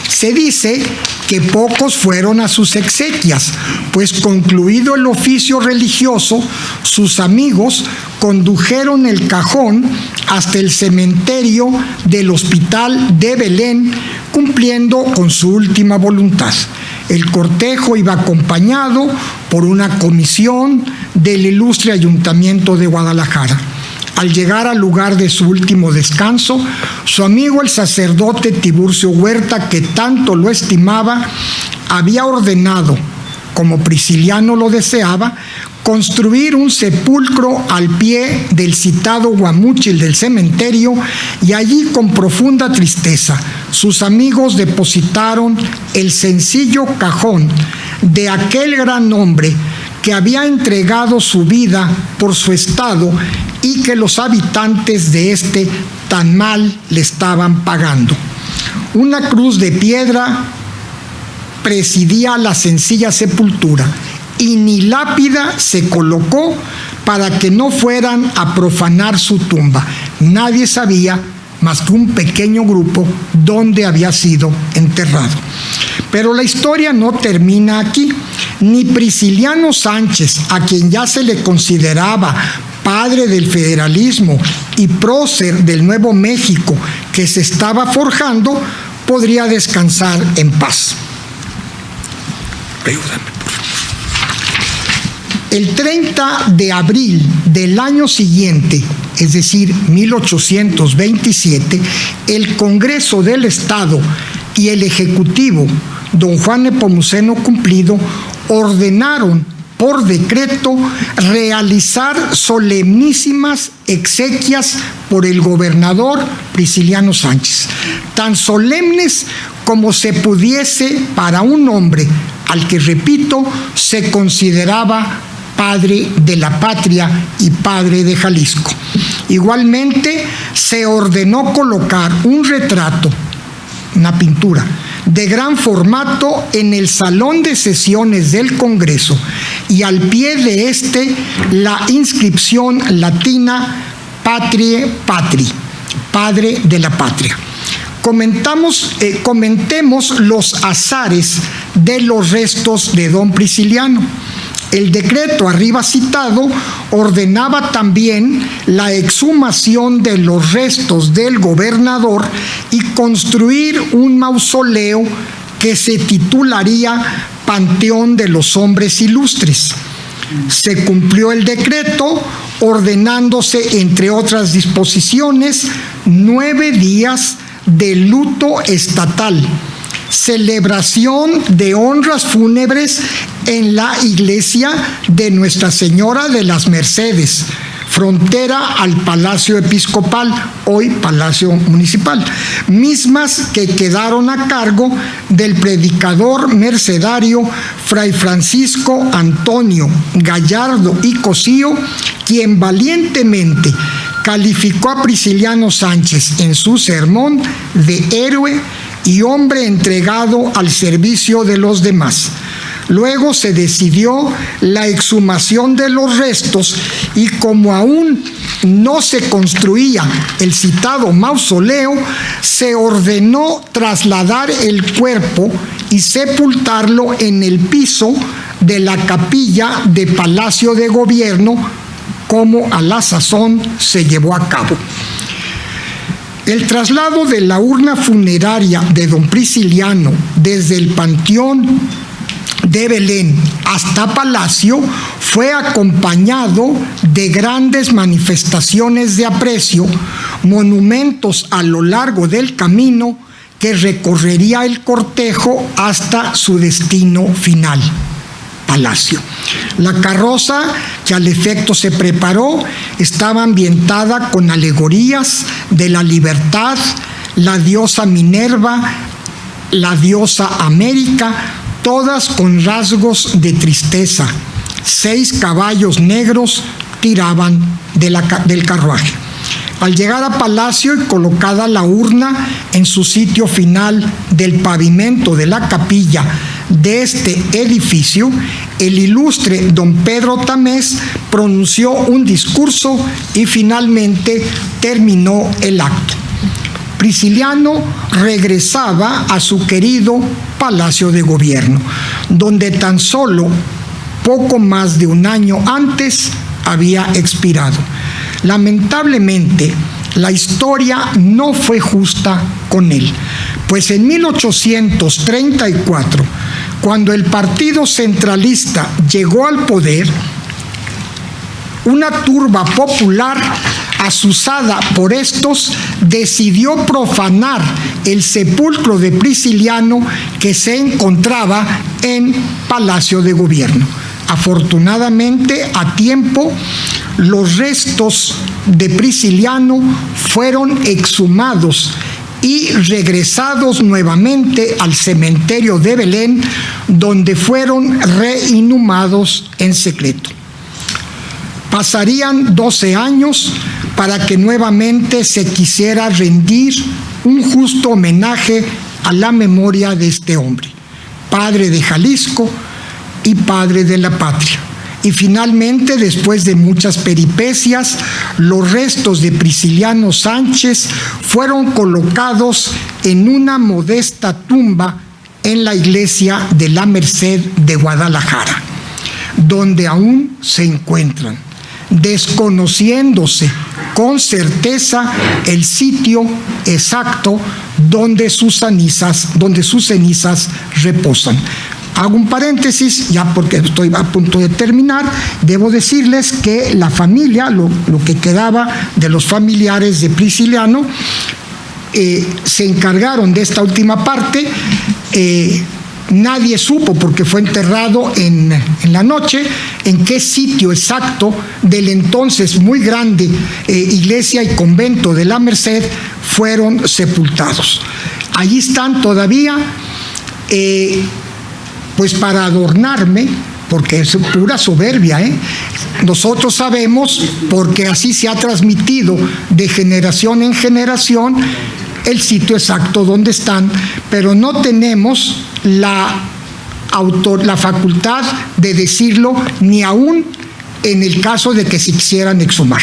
Se dice que pocos fueron a sus exequias, pues concluido el oficio religioso, sus amigos condujeron el cajón hasta el cementerio del Hospital de Belén, cumpliendo con su última voluntad. El cortejo iba acompañado por una comisión del ilustre Ayuntamiento de Guadalajara. Al llegar al lugar de su último descanso, su amigo el sacerdote Tiburcio Huerta, que tanto lo estimaba, había ordenado, como Prisciliano lo deseaba, construir un sepulcro al pie del citado guamúchil del cementerio, y allí, con profunda tristeza, sus amigos depositaron el sencillo cajón de aquel gran hombre que había entregado su vida por su estado y que los habitantes de tan mal le estaban pagando. Una cruz de piedra presidía la sencilla sepultura, y ni lápida se colocó para que no fueran a profanar su tumba. Nadie sabía, más que un pequeño grupo, dónde había sido enterrado. Pero la historia no termina aquí. Ni Prisciliano Sánchez, a quien ya se le consideraba padre del federalismo y prócer del Nuevo México que se estaba forjando, podría descansar en paz. El 30 de abril del año siguiente, es decir, 1827, el Congreso del Estado y el Ejecutivo, don Juan Nepomuceno Cumplido, ordenaron por decreto realizar solemnísimas exequias por el gobernador Prisciliano Sánchez, tan solemnes como se pudiese para un hombre al que, repito, se consideraba padre de la patria y padre de Jalisco. Igualmente, se ordenó colocar un retrato, una pintura, de gran formato en el salón de sesiones del Congreso, y al pie de la inscripción latina Patriae Patri, padre de la patria. Comentemos los azares de los restos de don Prisciliano. El decreto arriba citado ordenaba también la exhumación de los restos del gobernador y construir un mausoleo que se titularía Panteón de los Hombres Ilustres. Se cumplió el decreto, ordenándose, entre otras disposiciones, 9 días de luto estatal, celebración de honras fúnebres en la iglesia de Nuestra Señora de las Mercedes, frontera al Palacio Episcopal, hoy Palacio Municipal, mismas que quedaron a cargo del predicador mercedario Fray Francisco Antonio Gallardo y Cosío, quien valientemente calificó a Prisciliano Sánchez en su sermón de héroe y hombre entregado al servicio de los demás. Luego se decidió la exhumación de los restos, y como aún no se construía el citado mausoleo, se ordenó trasladar el cuerpo y sepultarlo en el piso de la capilla de Palacio de Gobierno, como a la sazón se llevó a cabo. El traslado de la urna funeraria de don Prisciliano desde el Panteón de Belén hasta Palacio fue acompañado de grandes manifestaciones de aprecio, monumentos a lo largo del camino que recorrería el cortejo hasta su destino final, Palacio. La carroza que al efecto se preparó estaba ambientada con alegorías de la libertad, la diosa Minerva, la diosa América, todas con rasgos de tristeza. 6 caballos negros tiraban del carruaje. Al llegar a Palacio y colocada la urna en su sitio final del pavimento de la capilla de este edificio, el ilustre don Pedro Tamés pronunció un discurso y finalmente terminó el acto. Prisciliano regresaba a su querido Palacio de Gobierno, donde tan solo poco más de un año antes había expirado. Lamentablemente, la historia no fue justa con él, pues en 1834, cuando el Partido Centralista llegó al poder, una turba popular azuzada por estos decidió profanar el sepulcro de Prisciliano que se encontraba en Palacio de Gobierno. Afortunadamente, a tiempo, los restos de Prisciliano fueron exhumados y regresados nuevamente al cementerio de Belén, donde fueron reinhumados en secreto. Pasarían 12 años para que nuevamente se quisiera rendir un justo homenaje a la memoria de este hombre, padre de Jalisco y padre de la patria. Y finalmente, después de muchas peripecias, los restos de Prisciliano Sánchez fueron colocados en una modesta tumba en la iglesia de la Merced de Guadalajara, donde aún se encuentran, desconociéndose con certeza el sitio exacto donde sus cenizas reposan. Hago un paréntesis, ya porque estoy a punto de terminar. Debo decirles que la familia, lo que quedaba de los familiares de Prisciliano, se encargaron de esta última parte. Nadie supo, porque fue enterrado en la noche, en qué sitio exacto del entonces muy grande iglesia y convento de la Merced fueron sepultados. Allí están todavía, pues para adornarme, porque es pura soberbia, Nosotros sabemos, porque así se ha transmitido de generación en generación, el sitio exacto donde están, pero no tenemos la facultad de decirlo, ni aún en el caso de que se quisieran exhumar.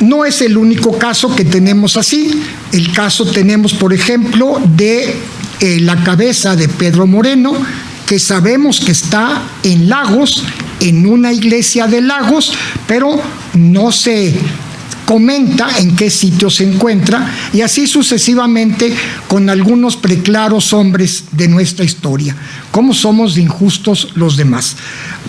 No es el único caso que tenemos así. El caso tenemos, por ejemplo, de la cabeza de Pedro Moreno, que sabemos que está en Lagos, en una iglesia de Lagos, pero no se comenta en qué sitio se encuentra, y así sucesivamente con algunos preclaros hombres de nuestra historia. ¿Cómo somos de injustos los demás?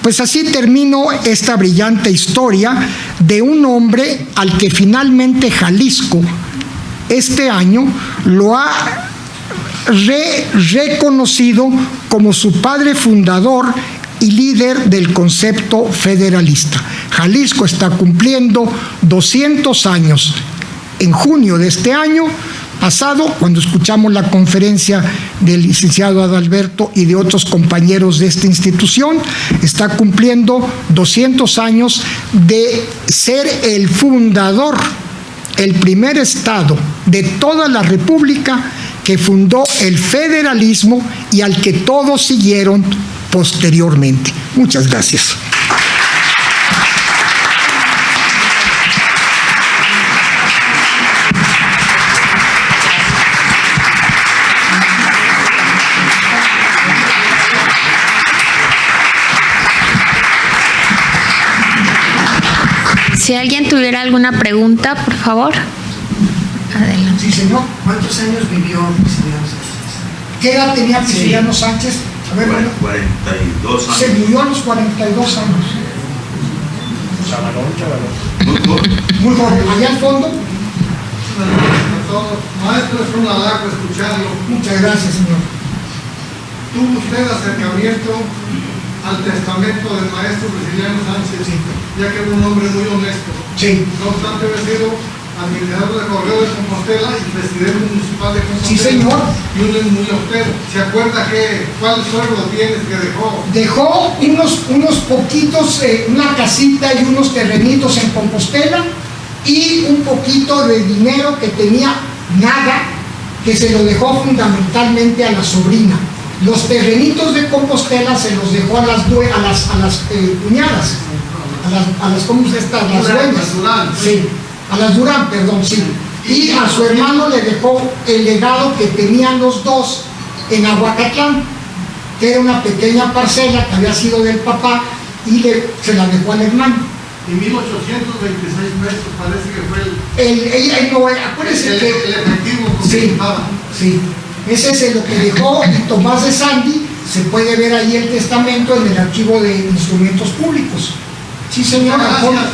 Pues así termino esta brillante historia de un hombre al que finalmente Jalisco este año lo ha reconocido como su padre fundador y líder del concepto federalista. Jalisco está cumpliendo 200 años. En junio de este año pasado, cuando escuchamos la conferencia del licenciado Adalberto y de otros compañeros de esta institución, está cumpliendo 200 años de ser el fundador, el primer estado de toda la República que fundó el federalismo y al que todos siguieron posteriormente. Muchas gracias. Si alguien tuviera alguna pregunta, por favor. Adelante. Sí, señor. ¿Cuántos años vivió Prisciliano Sánchez? ¿Qué edad tenía Prisciliano Sánchez? A ver, bueno, 42 años. se murió a los 42 años. Muy joven. Muy joven. Allá al fondo. A todos. Maestro, es un halago escucharlo. Muchas gracias, señor. ¿Tuvo usted acercamiento al testamento del maestro Prisciliano Sánchez, ya que era un hombre muy honesto? Sí. No obstante, había sido administrador de Correo de Compostela y presidente municipal de Compostela. Sí, señor. Y un muy austero. ¿Se acuerda cuál sueldo tienes que dejó? Dejó unos poquitos, una casita y unos terrenitos en Compostela y un poquito de dinero que tenía, nada, que se lo dejó fundamentalmente a la sobrina. Los terrenitos de Compostela se los dejó a las cuñadas, ¿cómo se está? Las dueñas. Durán. Sí, a las Durán, perdón, sí. Y a su hermano le dejó el legado que tenían los dos en Aguacatlán, que era una pequeña parcela que había sido del papá y se la dejó al hermano. Y 1826 pesos parece que fue Acuérdese el que... efectivo con que Sí, estaba. sí. Ese es lo que dejó y Tomás de Sandy. Se puede ver ahí el testamento en el archivo de instrumentos públicos. Sí, señor. Gracias.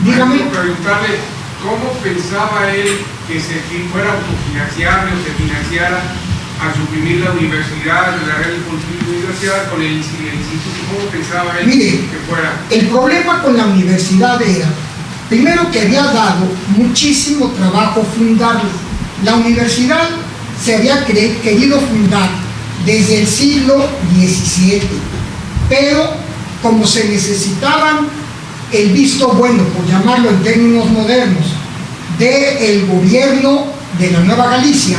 Dígame. Quiero preguntarle cómo pensaba él que se fuera autofinanciable o se financiara al suprimir la universidad, la red de universidad con el instituto. ¿Cómo pensaba él Mire, que fuera? el problema con la universidad era, primero, que había dado muchísimo trabajo fundarla. La universidad se había querido fundar desde el siglo XVII, pero como se necesitaban el visto bueno, por llamarlo en términos modernos, del gobierno de la Nueva Galicia,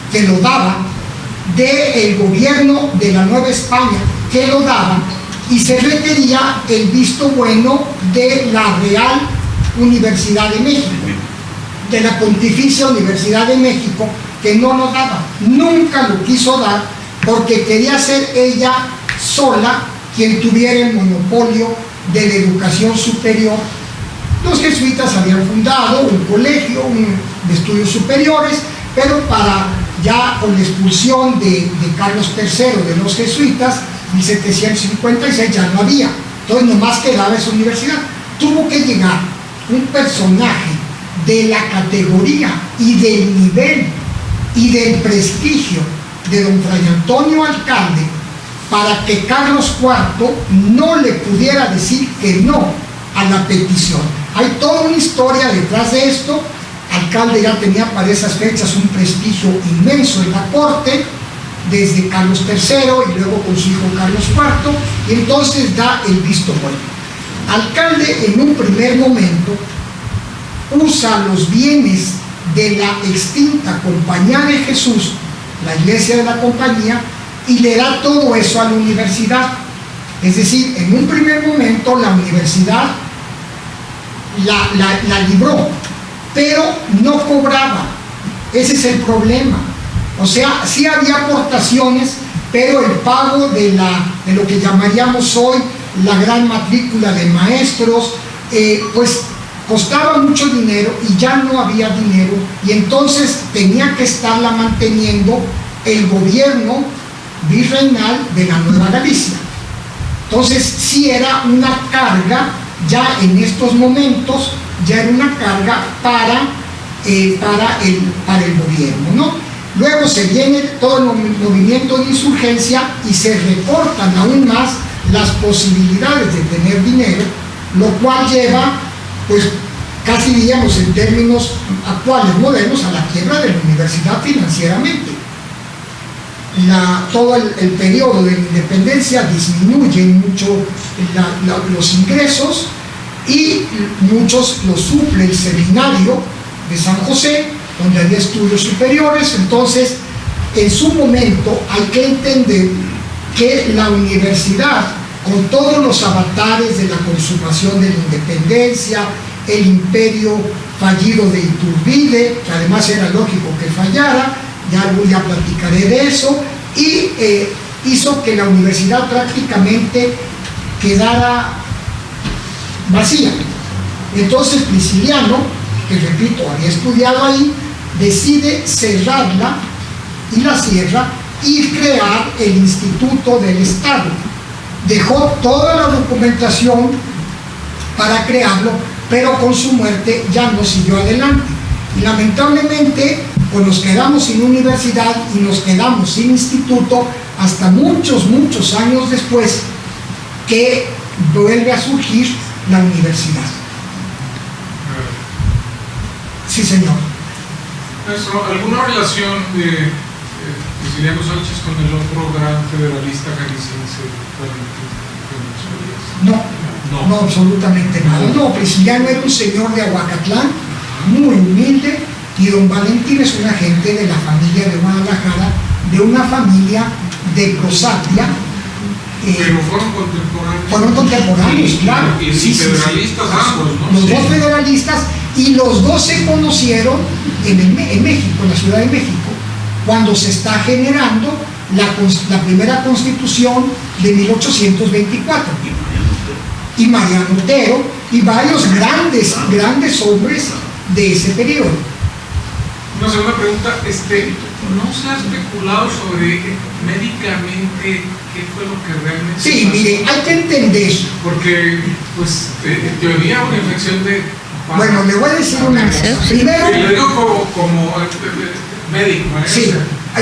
que lo daba, del gobierno de la Nueva España, que lo daba, y se requería el visto bueno de la Real Universidad de México, de la Pontificia Universidad de México, que no lo daba, nunca lo quiso dar, porque quería ser ella sola quien tuviera el monopolio de la educación superior. Los jesuitas habían fundado un colegio de estudios superiores, pero ya con la expulsión de Carlos III de los jesuitas, 1756, ya no había. Entonces nomás quedaba esa universidad. Tuvo que llegar un personaje de la categoría y del nivel y del prestigio de don Fray Antonio Alcalde para que Carlos IV no le pudiera decir que no a la petición. Hay toda una historia detrás de esto. Alcalde ya tenía para esas fechas un prestigio inmenso en la corte, desde Carlos III y luego con su hijo Carlos IV, y entonces da el visto bueno. Alcalde en un primer momento usa los bienes de la extinta Compañía de Jesús, la iglesia de la Compañía, y le da todo eso a la universidad. Es decir, en un primer momento la universidad la libró, pero no cobraba. Ese es el problema. O sea, sí había aportaciones, pero el pago de lo que llamaríamos hoy la gran matrícula de maestros, pues costaba mucho dinero y ya no había dinero, y entonces tenía que estarla manteniendo el gobierno virreinal de la Nueva Galicia. Entonces sí era una carga, ya en estos momentos, ya era una carga para el gobierno, ¿no? Luego se viene todo el movimiento de insurgencia y se recortan aún más las posibilidades de tener dinero, lo cual lleva, pues casi diríamos en términos actuales, modernos, a la quiebra de la universidad financieramente. Todo el periodo de la independencia disminuye mucho los ingresos, y muchos los suple el seminario de San José, donde había estudios superiores. Entonces, en su momento hay que entender que la universidad, con todos los avatares de la consumación de la independencia, el imperio fallido de Iturbide, que además era lógico que fallara, ya algún día platicaré de eso, y hizo que la universidad prácticamente quedara vacía. Entonces Prisciliano, que repito, había estudiado ahí, decide cerrarla y la cierra y crear el Instituto del Estado. Dejó toda la documentación para crearlo, pero con su muerte ya no siguió adelante. Y lamentablemente, pues nos quedamos sin universidad y nos quedamos sin instituto hasta muchos años después que vuelve a surgir la universidad. Sí, señor. ¿Alguna relación de Prisciliano Sánchez con el otro gran federalista jalisciense, Valentín? No, absolutamente nada. No, Prisciliano era un señor de Aguacatlán, muy humilde, y don Valentín es una gente de la familia de Guadalajara, de una familia de prosapia. Pero fueron contemporáneos. Fueron contemporáneos, claro. Y federalistas ambos, ¿no? Los dos federalistas, y los dos se conocieron en México, en la Ciudad de México, cuando se está generando la primera constitución de 1824. Y Mariano Otero y varios grandes hombres de ese periodo. Una segunda pregunta, ¿no se ha especulado sobre médicamente qué fue lo que realmente Sí, pasó? mire, hay que entender. Porque, pues, en teoría una infección de... Bueno, le voy a decir una cosa. Primero, le digo como médico, ¿eh? sí,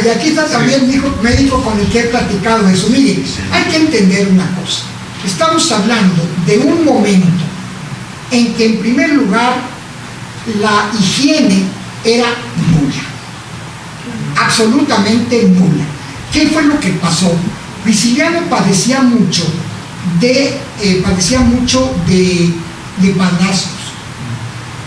y aquí está también médico con el que he platicado eso. Mire, hay que entender una cosa. Estamos hablando de un momento en que, en primer lugar, la higiene era nula, absolutamente nula. ¿Qué fue lo que pasó? Prisciliano padecía mucho de padrastros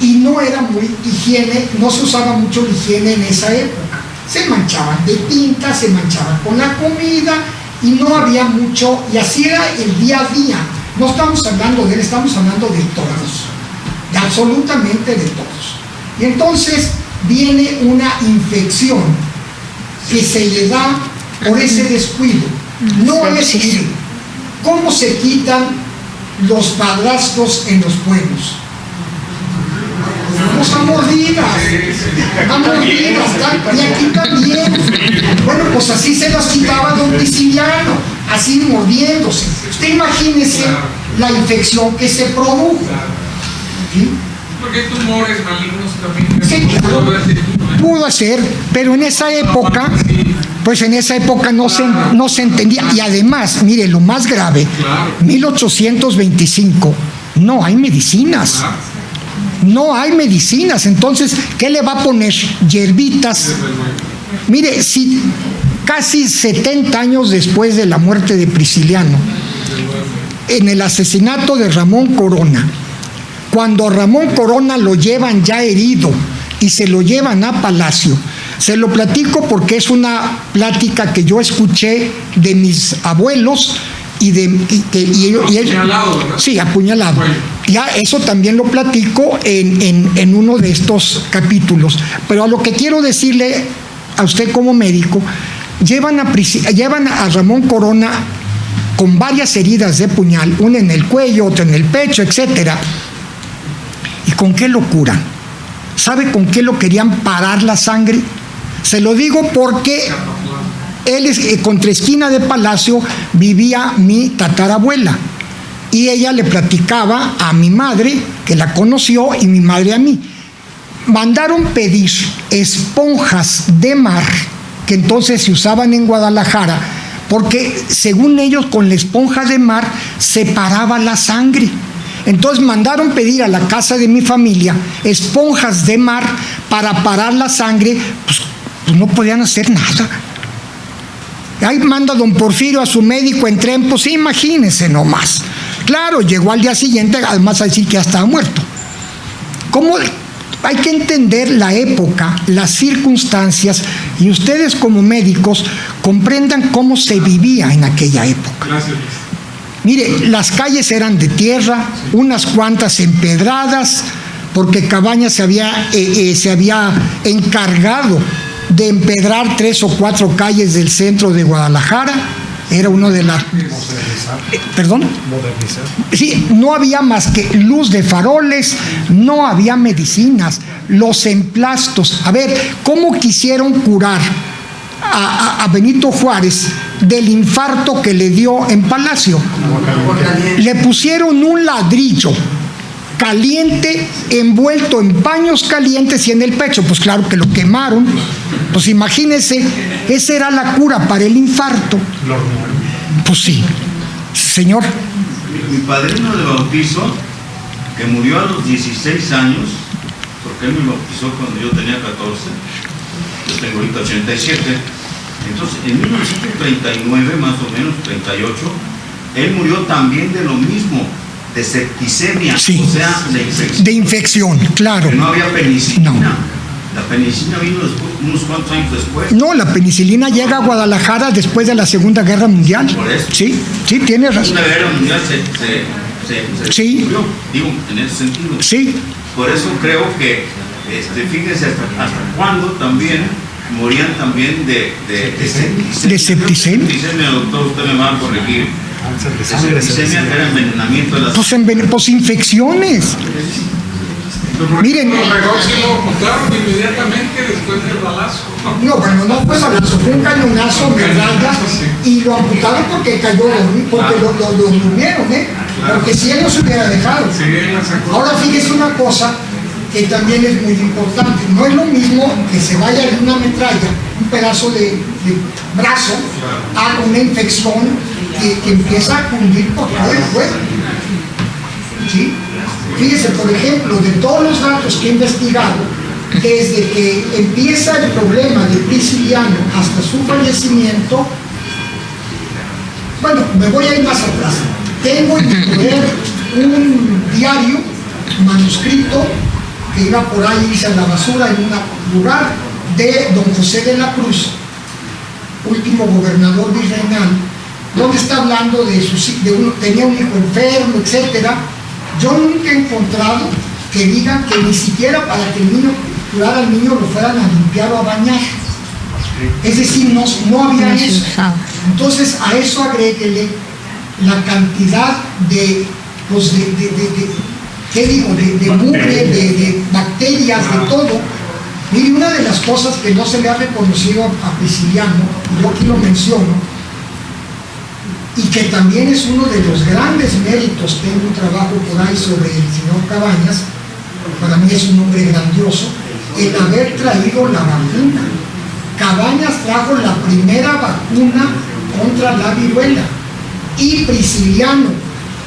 y no era muy higiene, no se usaba mucho la higiene en esa época. Se manchaban de tinta, se manchaban con la comida y no había mucho, y así era el día a día. No estamos hablando de él, estamos hablando de todos, de absolutamente de todos. Y entonces viene una infección que se le da por ese descuido. No es, mire, ¿cómo se quitan los padrastros en los pueblos? Vamos a mordidas, y aquí también. Bueno, pues así se las quitaba don Prisciliano, así mordiéndose. Usted imagínese la infección que se produjo. ¿Sí? Porque hay tumores malignos también. Sí, claro, pudo ser, pero en esa época, pues en esa época no se entendía. Y además, mire, lo más grave, 1825, no hay medicinas. No hay medicinas. Entonces, ¿qué le va a poner? Hierbitas. Mire, si casi 70 años después de la muerte de Prisciliano, en el asesinato de Ramón Corona, cuando a Ramón Corona lo llevan ya herido y se lo llevan a Palacio, se lo platico porque es una plática que yo escuché de mis abuelos y apuñalado, ¿verdad? Sí, apuñalado. Bueno. Ya eso también lo platico en uno de estos capítulos. Pero a lo que quiero decirle a usted como médico, llevan a Ramón Corona con varias heridas de puñal, una en el cuello, otra en el pecho, etcétera. ¿Y con qué lo curan? ¿Sabe con qué lo querían parar la sangre? Se lo digo porque contra esquina de Palacio vivía mi tatarabuela y ella le platicaba a mi madre, que la conoció, y mi madre a mí. Mandaron pedir esponjas de mar que entonces se usaban en Guadalajara, porque según ellos con la esponja de mar se paraba la sangre. Entonces mandaron pedir a la casa de mi familia esponjas de mar para parar la sangre, pues no podían hacer nada. Ahí manda don Porfirio a su médico en tren, pues imagínense nomás. Claro, llegó al día siguiente, además a decir que ya estaba muerto. ¿Cómo? Hay que entender la época, las circunstancias, y ustedes como médicos comprendan cómo se vivía en aquella época. Gracias. Mire, las calles eran de tierra, unas cuantas empedradas, porque Cabañas se había encargado de empedrar 3 o 4 calles del centro de Guadalajara, era uno de las... ¿Perdón? Modernizar. Sí, no había más que luz de faroles, no había medicinas, los emplastos. A ver, ¿cómo quisieron curar a Benito Juárez del infarto que le dio en Palacio? Le pusieron un ladrillo caliente, envuelto en paños calientes y en el pecho. Pues claro que lo quemaron. Pues imagínense, esa era la cura para el infarto. Pues sí, señor. Mi padrino de bautizo, que murió a los 16 años, porque él me bautizó cuando yo tenía 14, yo tengo ahorita 87, entonces en 1939, más o menos, 38, él murió también de lo mismo, de septicemia, Sí. o sea, de infección. De infección, claro. Que no había penicilina. No. La penicilina vino después, unos cuantos años después. No, la penicilina llega a Guadalajara después de la Segunda Guerra Mundial. Por eso. Sí, sí, tienes razón. Una guerra mundial se Sí. descubrió, digo, en ese sentido. Sí, Por eso creo que, fíjense hasta cuándo también morían también de septicemia. ¿De septicemia? Septicemia, doctor, usted me va a corregir. Cáncer de De sangre, septicemia era envenenamiento de las... pues infecciones. Miren. Los negocios lo ocultaron inmediatamente después del balazo. No, bueno, no fue balazo, fue un cañonazo, medalla, y lo amputaron porque cayó dormido, porque lo durmieron, ¿eh? Porque si él no se hubiera dejado. Sí, él la sacó. Ahora fíjese una cosa que también es muy importante. No es lo mismo que se vaya de una metralla, un pedazo de brazo, a una infección que empieza a cundir por todo el cuerpo. ¿Sí? Fíjese, por ejemplo, de todos los datos que he investigado, desde que empieza el problema de Prisciliano hasta su fallecimiento, bueno, me voy a ir más atrás. Tengo en mi poder un diario manuscrito que iba por ahí, irse a la basura en un lugar, de don José de la Cruz, último gobernador virreinal, donde está hablando de tenía un hijo enfermo, etcétera. Yo nunca he encontrado que digan que ni siquiera para que el niño curar al niño lo fueran a limpiar o a bañar. Es decir, no había eso. Entonces a eso agréguele la cantidad de ¿qué digo? De mugre, de bacterias, de todo. Mire, una de las cosas que no se le ha reconocido a Prisciliano, yo aquí lo menciono, y que también es uno de los grandes méritos, tengo un trabajo por ahí sobre el señor Cabañas, para mí es un hombre grandioso, el haber traído la vacuna. Cabañas trajo la primera vacuna contra la viruela, y Prisciliano,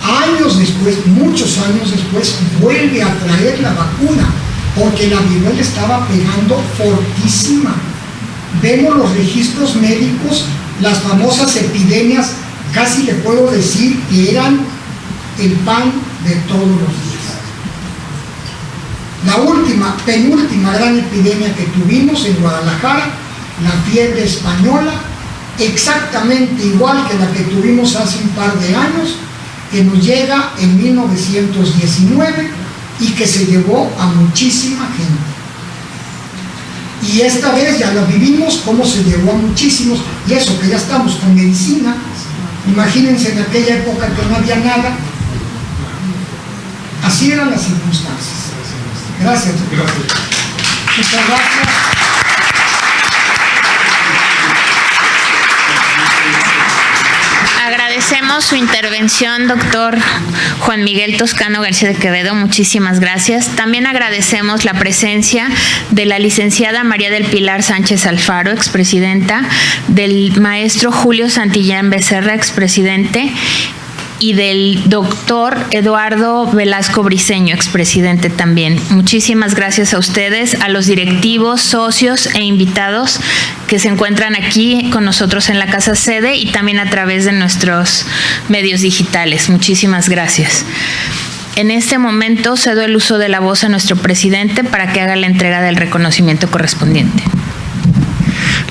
años después, muchos años después, vuelve a traer la vacuna, porque la viruela estaba pegando fortísima. Vemos los registros médicos, las famosas epidemias, casi le puedo decir que eran el pan de todos los días. La penúltima gran epidemia que tuvimos en Guadalajara, la fiebre española, exactamente igual que la que tuvimos hace un par de años, que nos llega en 1919 y que se llevó a muchísima gente. Y esta vez ya lo vivimos, cómo se llevó a muchísimos, y eso que ya estamos con medicina. Imagínense en aquella época que no había nada. Así eran las circunstancias. Gracias. Muchas gracias. Agradecemos su intervención, doctor Juan Miguel Toscano García de Quevedo. Muchísimas gracias. También agradecemos la presencia de la licenciada María del Pilar Sánchez Alfaro, expresidenta, del maestro Julio Santillán Becerra, expresidente, y del doctor Eduardo Velasco Briceño, expresidente también. Muchísimas gracias a ustedes, a los directivos, socios e invitados que se encuentran aquí con nosotros en la casa sede y también a través de nuestros medios digitales. Muchísimas gracias. En este momento cedo el uso de la voz a nuestro presidente para que haga la entrega del reconocimiento correspondiente.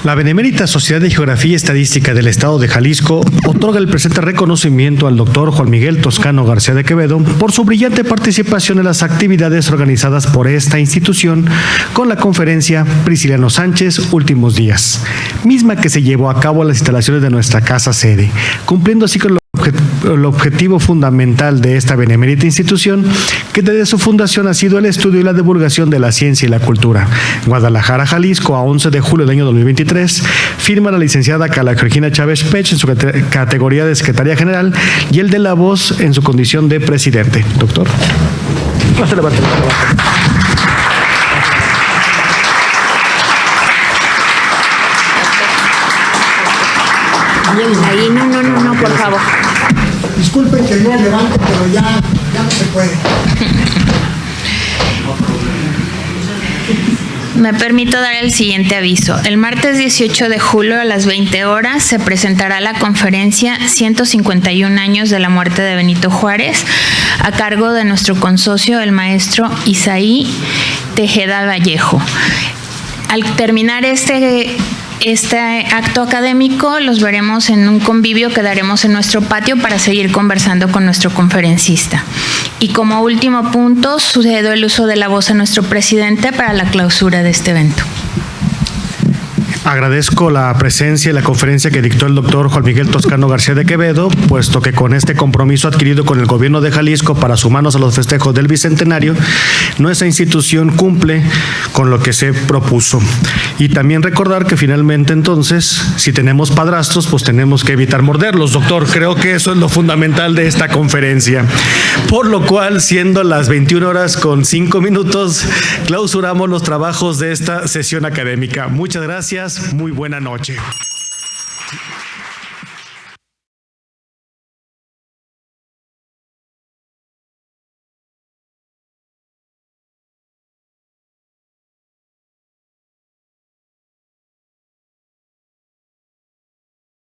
La Benemérita Sociedad de Geografía y Estadística del Estado de Jalisco otorga el presente reconocimiento al doctor Juan Miguel Toscano García de Quevedo por su brillante participación en las actividades organizadas por esta institución con la conferencia Prisciliano Sánchez Últimos Días, misma que se llevó a cabo en las instalaciones de nuestra casa sede, cumpliendo así con el objetivo fundamental de esta benemérita institución, que desde su fundación ha sido el estudio y la divulgación de la ciencia y la cultura. Guadalajara, Jalisco, a 11 de julio del año 2023, firma la licenciada Carla Georgina Chávez Pech en su categoría de Secretaría General y el de la voz en su condición de presidente. Doctor. No se levante. Ahí, no, por favor. Disculpen que no levante, pero ya no se puede. Me permito dar el siguiente aviso. El martes 18 de julio a las 20 horas se presentará la conferencia 151 años de la muerte de Benito Juárez a cargo de nuestro consocio, el maestro Isaí Tejeda Vallejo. Al terminar este acto académico, los veremos en un convivio que daremos en nuestro patio para seguir conversando con nuestro conferencista. Y como último punto, sucedo el uso de la voz a nuestro presidente para la clausura de este evento. Agradezco la presencia y la conferencia que dictó el doctor Juan Miguel Toscano García de Quevedo, puesto que con este compromiso adquirido con el gobierno de Jalisco para sumarnos a los festejos del Bicentenario, nuestra institución cumple con lo que se propuso. Y también recordar que finalmente entonces, si tenemos padrastros, pues tenemos que evitar morderlos, doctor. Creo que eso es lo fundamental de esta conferencia. Por lo cual, siendo las 21 horas con 5 minutos, clausuramos los trabajos de esta sesión académica. Muchas gracias. Muy buena noche.